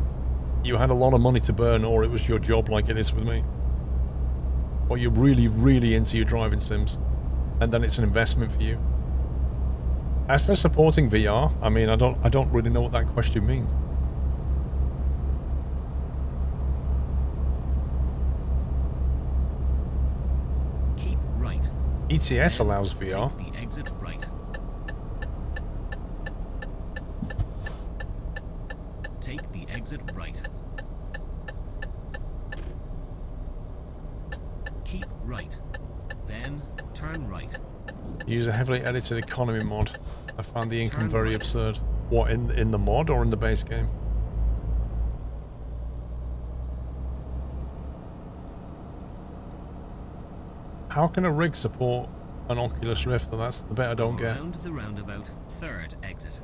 you had a lot of money to burn, or it was your job like it is with me. Or you're really, really into your driving sims, and then it's an investment for you. As for supporting VR, I mean, I don't really know what that question means. Keep right. ETS allows VR. Take the exit right. Take the exit right. Keep right. Then turn right. Use a heavily edited economy mod. I found the income very right. absurd. What, in the mod or in the base game? How can a rig support an Oculus Rift? That's the bit I don't get. Round the roundabout, third exit.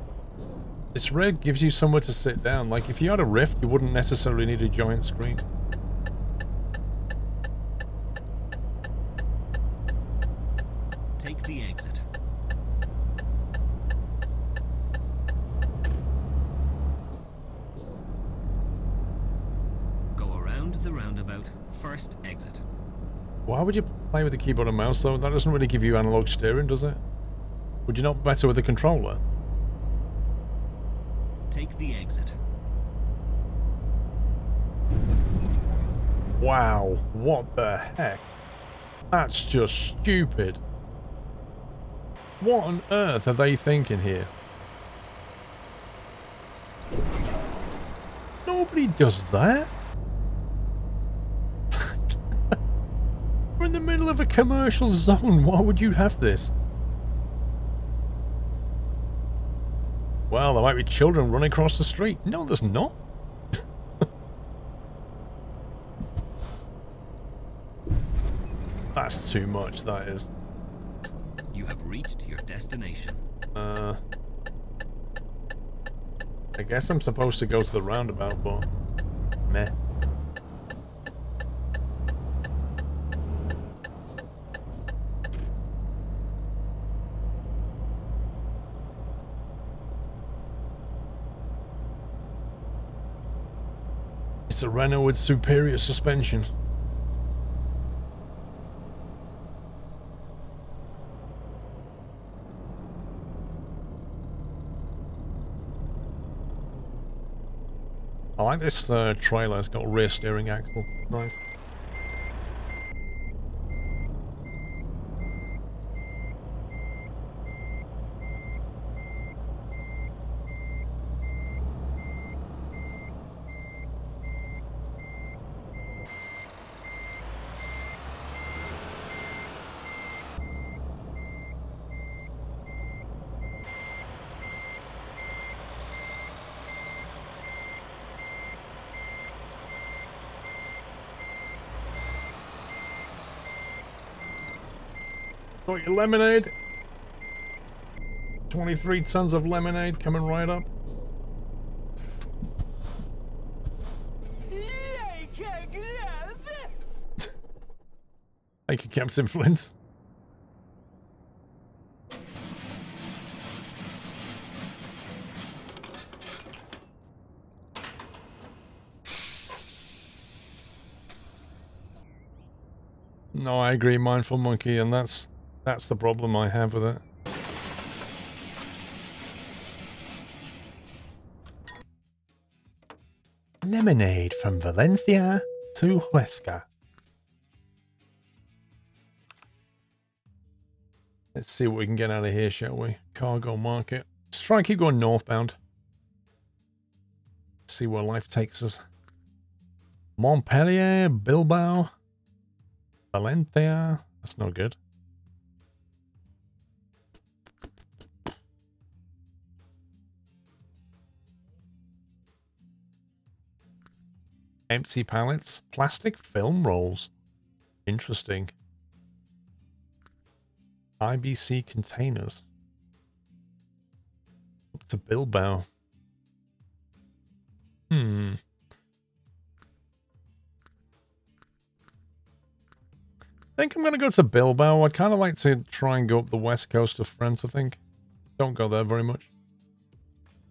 This rig gives you somewhere to sit down. Like, if you had a Rift, you wouldn't necessarily need a giant screen. Take the exit. Round the roundabout, first exit. Why would you play with the keyboard and mouse though? That doesn't really give you analog steering, does it? Would you not be better with a controller? Take the exit. Wow, what the heck? That's just stupid. What on earth are they thinking here? Nobody does that. We're in the middle of a commercial zone. Why would you have this? Well, there might be children running across the street. No, there's not. That's too much, that is. You have reached your destination. I guess I'm supposed to go to the roundabout, but meh. It's a Renault with superior suspension. I like this trailer. It's got a rear steering axle. Nice. Got your lemonade. 23 tons of lemonade coming right up. Thank you, Captain Flint. No, I agree, Mindful Monkey, and that's the problem I have with it. Lemonade from Valencia to Huesca. Let's see what we can get out of here, shall we? Cargo market. Let's try and keep going northbound. See where life takes us. Montpellier, Bilbao, Valencia. That's no good. Empty pallets. Plastic film rolls. Interesting. IBC containers. Up to Bilbao. I think I'm going to go to Bilbao. I'd kind of like to try and go up the west coast of France, I think. Don't go there very much.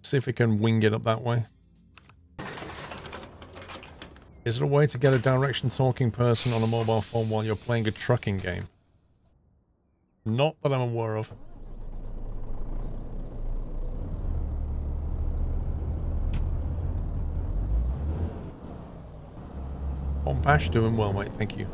See if we can wing it up that way. Is there a way to get a direction talking person on a mobile phone while you're playing a trucking game? Not that I'm aware of. Pompash doing well, mate. Thank you.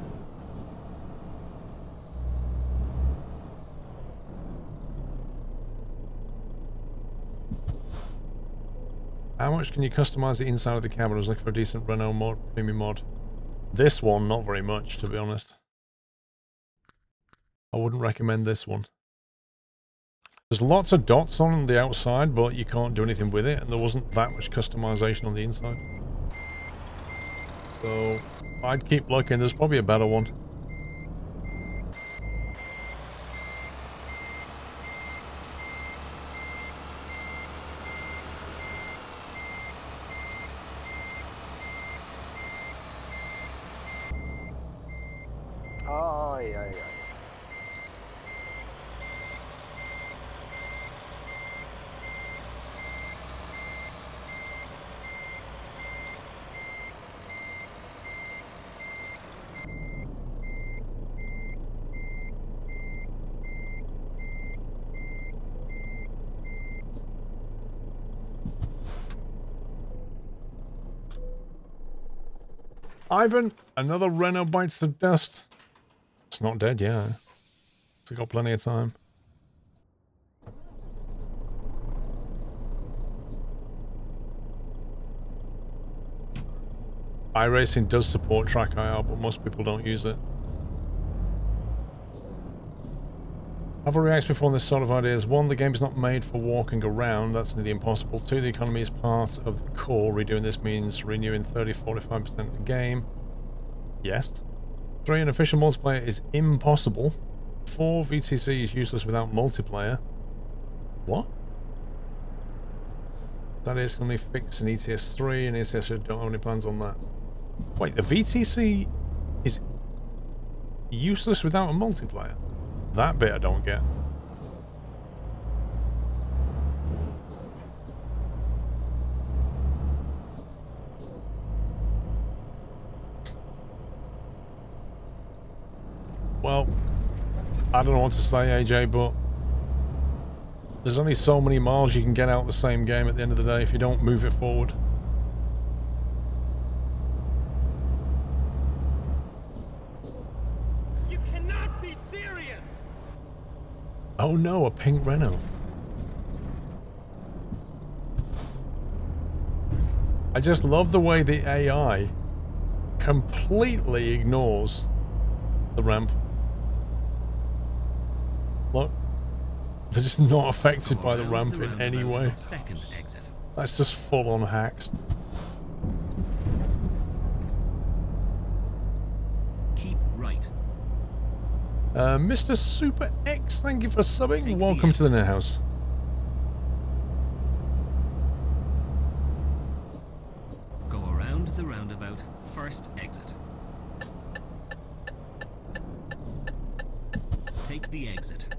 How much can you customize the inside of the cabin? I was looking for a decent Renault mod, premium mod. This one, not very much, to be honest. I wouldn't recommend this one. There's lots of dots on the outside, but you can't do anything with it, and there wasn't that much customization on the inside. So, I'd keep looking. There's probably a better one. Ay, ay, ay. Ivan, another Renault bites the dust. It's not dead yet. It's got plenty of time. iRacing does support track IR, but most people don't use it. I've reacted before on this sort of ideas. 1, the game is not made for walking around. That's nearly impossible. 2, the economy is part of the core. Redoing this means renewing 30-45% of the game. Yes. 3, an official multiplayer is impossible. 4, VTC is useless without multiplayer. What? That is only fixed in ETS 3, and ETS don't have any plans on that. Wait, the VTC is useless without a multiplayer? That bit I don't get. Well, I don't know what to say, AJ, but there's only so many miles you can get out the same game at the end of the day if you don't move it forward. You cannot be serious! Oh no, a pink Renault. I just love the way the AI completely ignores the ramp. Look. They're just not affected by the ramp in any way. Second exit. That's just full-on hacks. Keep right. Mr. Super X, thank you for subbing. Welcome to the Net House. Go around the roundabout. First exit. Take the exit.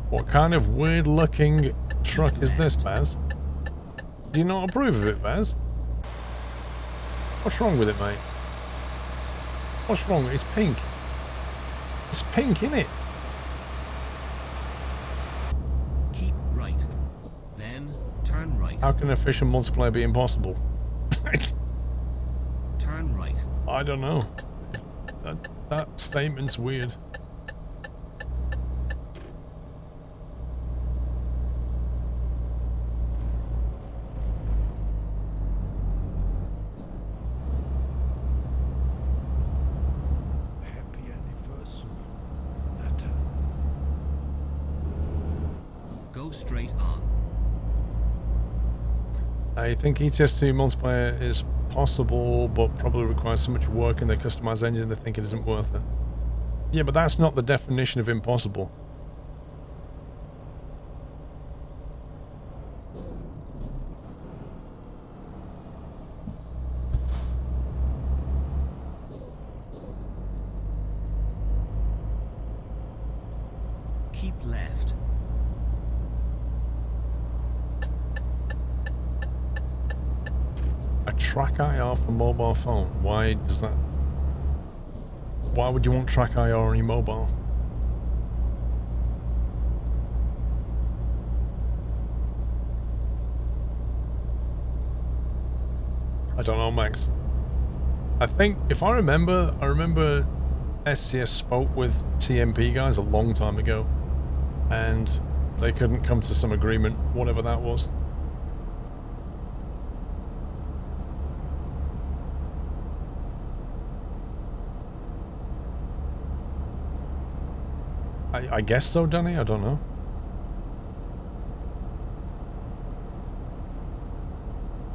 What kind of weird-looking truck is this, Baz? Do you not approve of it, Baz? What's wrong with it, mate? What's wrong? It's pink. It's pink, innit? Keep right. Then turn right. How can official multiplayer be impossible? Turn right. I don't know. That statement's weird. Straight on. I think ETS2 multiplayer is possible, but probably requires so much work in their customized engine they think it isn't worth it. Yeah, but that's not the definition of impossible. Keep left. A track IR for mobile phone. Why does that... Why would you want track IR on your mobile? I don't know, Max. I think, if I remember SCS spoke with TMP guys a long time ago, and they couldn't come to some agreement, whatever that was. I guess so, Danny. I don't know.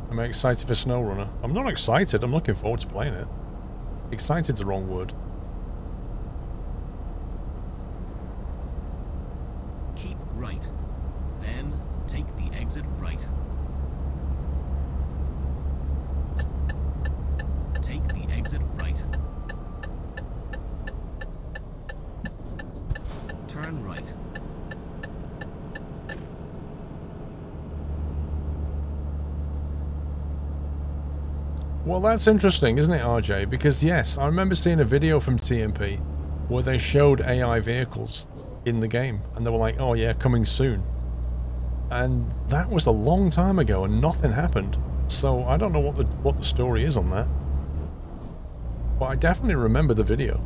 I'm excited for SnowRunner. I'm not excited. I'm looking forward to playing it. Excited's the wrong word. Keep right. Then take the exit right. Take the exit right. Turn right. Well, that's interesting, isn't it, RJ? Because yes, I remember seeing a video from TMP where they showed AI vehicles in the game, and they were like, oh yeah, coming soon. And that was a long time ago and nothing happened. So I don't know what the story is on that. But I definitely remember the video.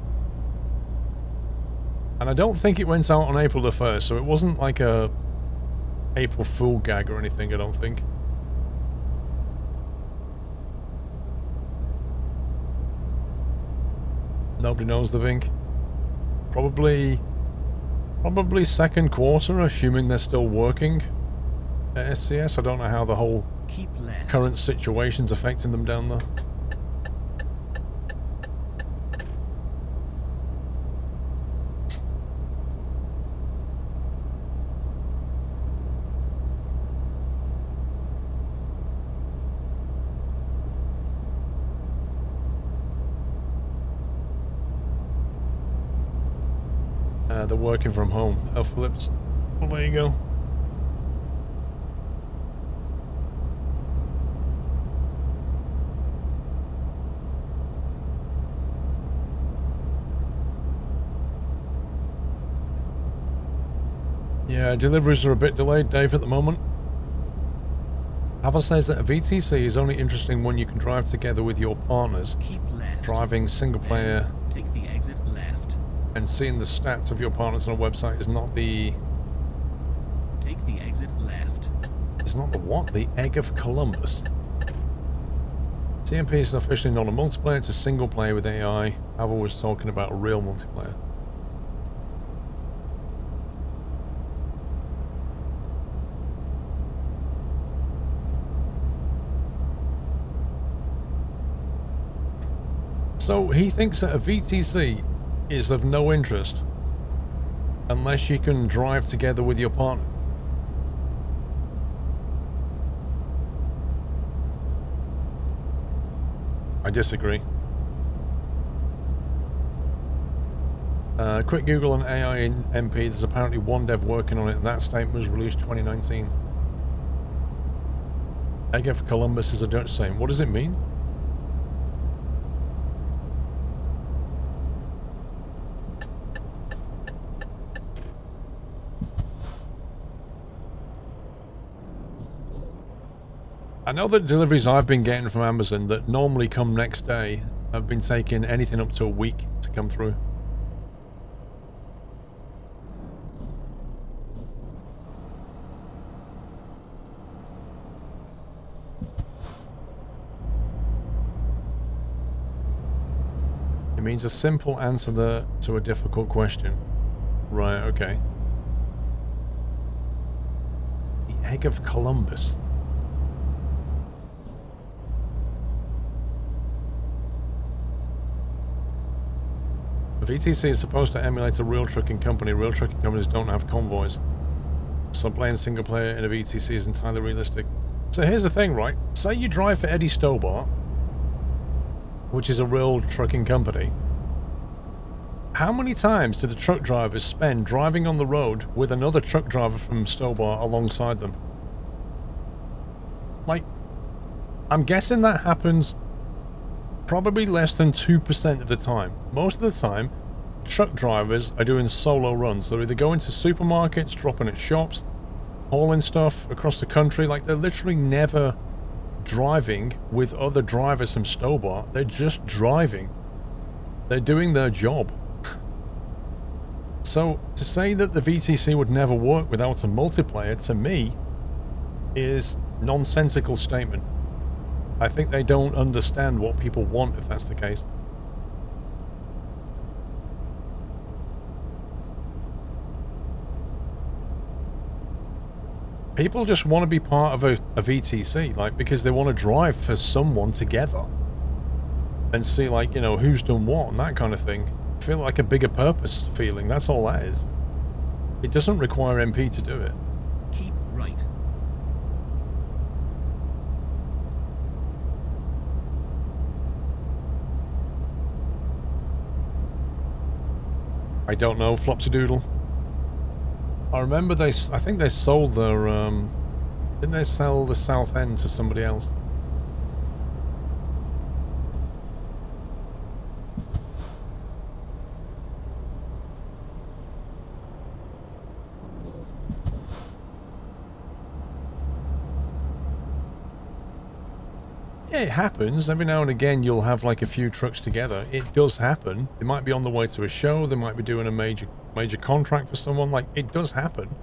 And I don't think it went out on April the 1st, so it wasn't like a April Fool gag or anything, I don't think. Nobody knows the Vink. Probably second quarter, assuming they're still working at SCS. I don't know how the whole current situation's affecting them down there. They're working from home. Oh, Phillips. Well, there you go. Yeah, deliveries are a bit delayed, Dave, at the moment. Ava says that a VTC is only interesting when you can drive together with your partners. Keep left. Driving single player. Take the exit left. And seeing the stats of your partners on a website is not the... Take the exit left. It's not the what? The Egg of Columbus. TMP is officially not a multiplayer, it's a single player with AI. Ava was talking about a real multiplayer. So he thinks that a VTC is of no interest unless you can drive together with your partner. I disagree. Quick Google on AI in MP. There's apparently one dev working on it, and that statement was released 2019. Egg of Columbus is a Dutch saying. What does it mean? I know that deliveries I've been getting from Amazon that normally come next day have been taking anything up to a week to come through. It means a simple answer to a difficult question. Right, okay. The Egg of Columbus. VTC is supposed to emulate a real trucking company. Real trucking companies don't have convoys. So playing single player in a VTC is entirely realistic. So here's the thing, right? Say you drive for Eddie Stobart, which is a real trucking company. How many times do the truck drivers spend driving on the road with another truck driver from Stobart alongside them? Like, I'm guessing that happens probably less than 2% of the time. Most of the time, truck drivers are doing solo runs. They're either going to supermarkets, dropping at shops, hauling stuff across the country. Like, they're literally never driving with other drivers from Stobart. They're just driving. They're doing their job. So, to say that the VTC would never work without a multiplayer, to me, is a nonsensical statement. I think they don't understand what people want if that's the case. People just want to be part of a VTC, like, because they want to drive for someone together and see, like, you know, who's done what and that kind of thing. Feel like a bigger purpose feeling, that's all that is. It doesn't require MP to do it. Keep right. I don't know, Flopsy-Doodle. I remember I think they sold their, didn't they sell the South End to somebody else? Yeah, it happens. Every now and again you'll have like a few trucks together. It does happen. They might be on the way to a show, they might be doing a major contract for someone. Like, it does happen.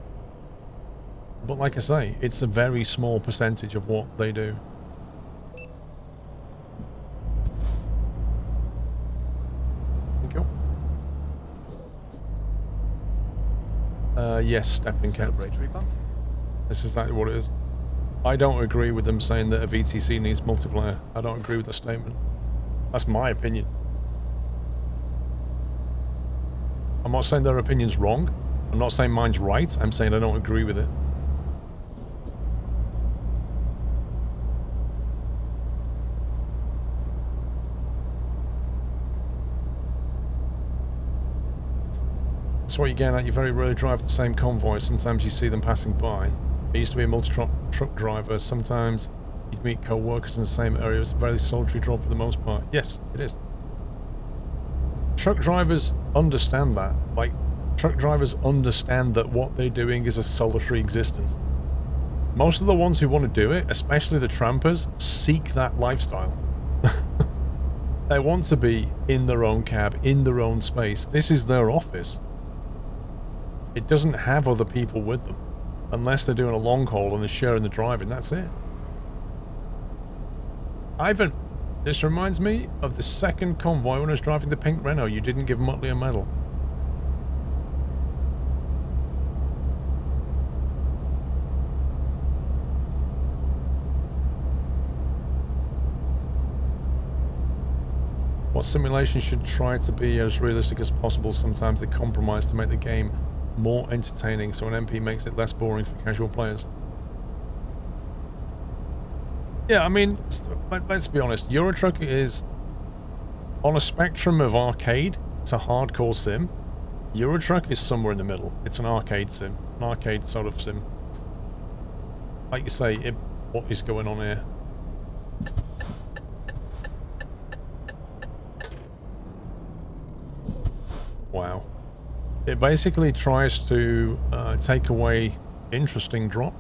But like I say, it's a very small percentage of what they do. Thank you. Yes, stepping cat. This is exactly what it is. I don't agree with them saying that a VTC needs multiplayer. I don't agree with the statement. That's my opinion. I'm not saying their opinion's wrong. I'm not saying mine's right. I'm saying I don't agree with it. That's what you're getting at. You very rarely drive the same convoy. Sometimes you see them passing by. I used to be a multi-truck driver. Sometimes you'd meet co-workers in the same area. It's a very solitary job for the most part. Yes, it is. Truck drivers understand that. Like, truck drivers understand that what they're doing is a solitary existence. Most of the ones who want to do it, especially the trampers, seek that lifestyle. They want to be in their own cab, in their own space. This is their office. It doesn't have other people with them. Unless they're doing a long haul and they're sharing the driving, that's it. Ivan, this reminds me of the second convoy when I was driving the pink Renault. You didn't give Muttley a medal. What simulation should try to be as realistic as possible? Sometimes they compromise to make the game more entertaining, so an MP makes it less boring for casual players. Yeah, I mean, let's be honest. Euro Truck is on a spectrum of arcade to hardcore sim. Euro Truck is somewhere in the middle. It's an arcade sim, an arcade sort of sim. Like you say, what is going on here? Wow. It basically tries to take away interesting drop.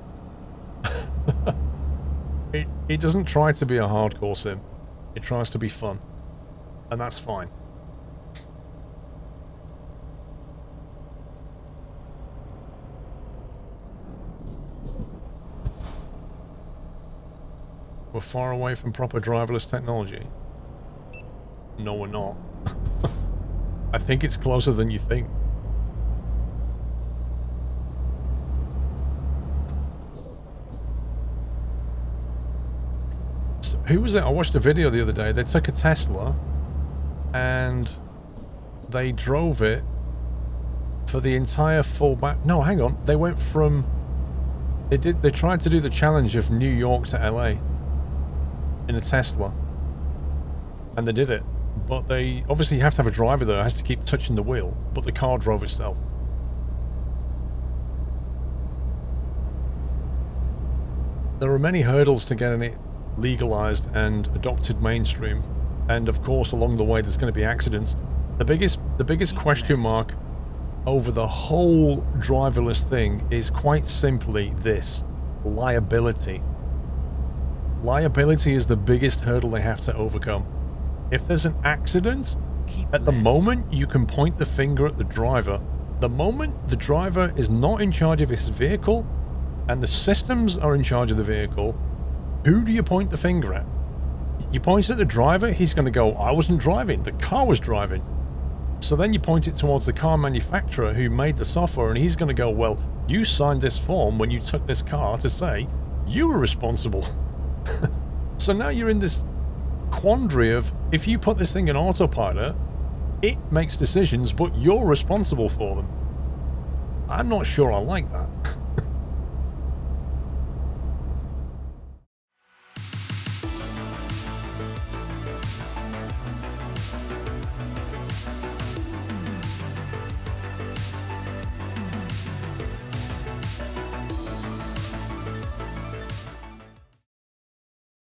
It doesn't try to be a hardcore sim. It tries to be fun. And that's fine. We're far away from proper driverless technology. No, we're not. I think it's closer than you think. Who was it? I watched a video the other day. They took a Tesla and they drove it for the entire full back. No, hang on. They went from... They tried to do the challenge of New York to LA in a Tesla. And they did it. But they... Obviously, you have to have a driver there. It has to keep touching the wheel. But the car drove itself. There are many hurdles to getting it legalized and adopted mainstream, and of course along the way there's going to be accidents. The biggest question mark over the whole driverless thing is quite simply this: liability. Liability is the biggest hurdle they have to overcome. If there's an accident, at the moment you can point the finger at the driver. The moment the driver is not in charge of his vehicle and the systems are in charge of the vehicle, who do you point the finger at? You point it at the driver, he's going to go, I wasn't driving, the car was driving. So then you point it towards the car manufacturer who made the software, and he's going to go, well, you signed this form when you took this car to say you were responsible. So now you're in this quandary of, if you put this thing in autopilot, it makes decisions, but you're responsible for them. I'm not sure I like that.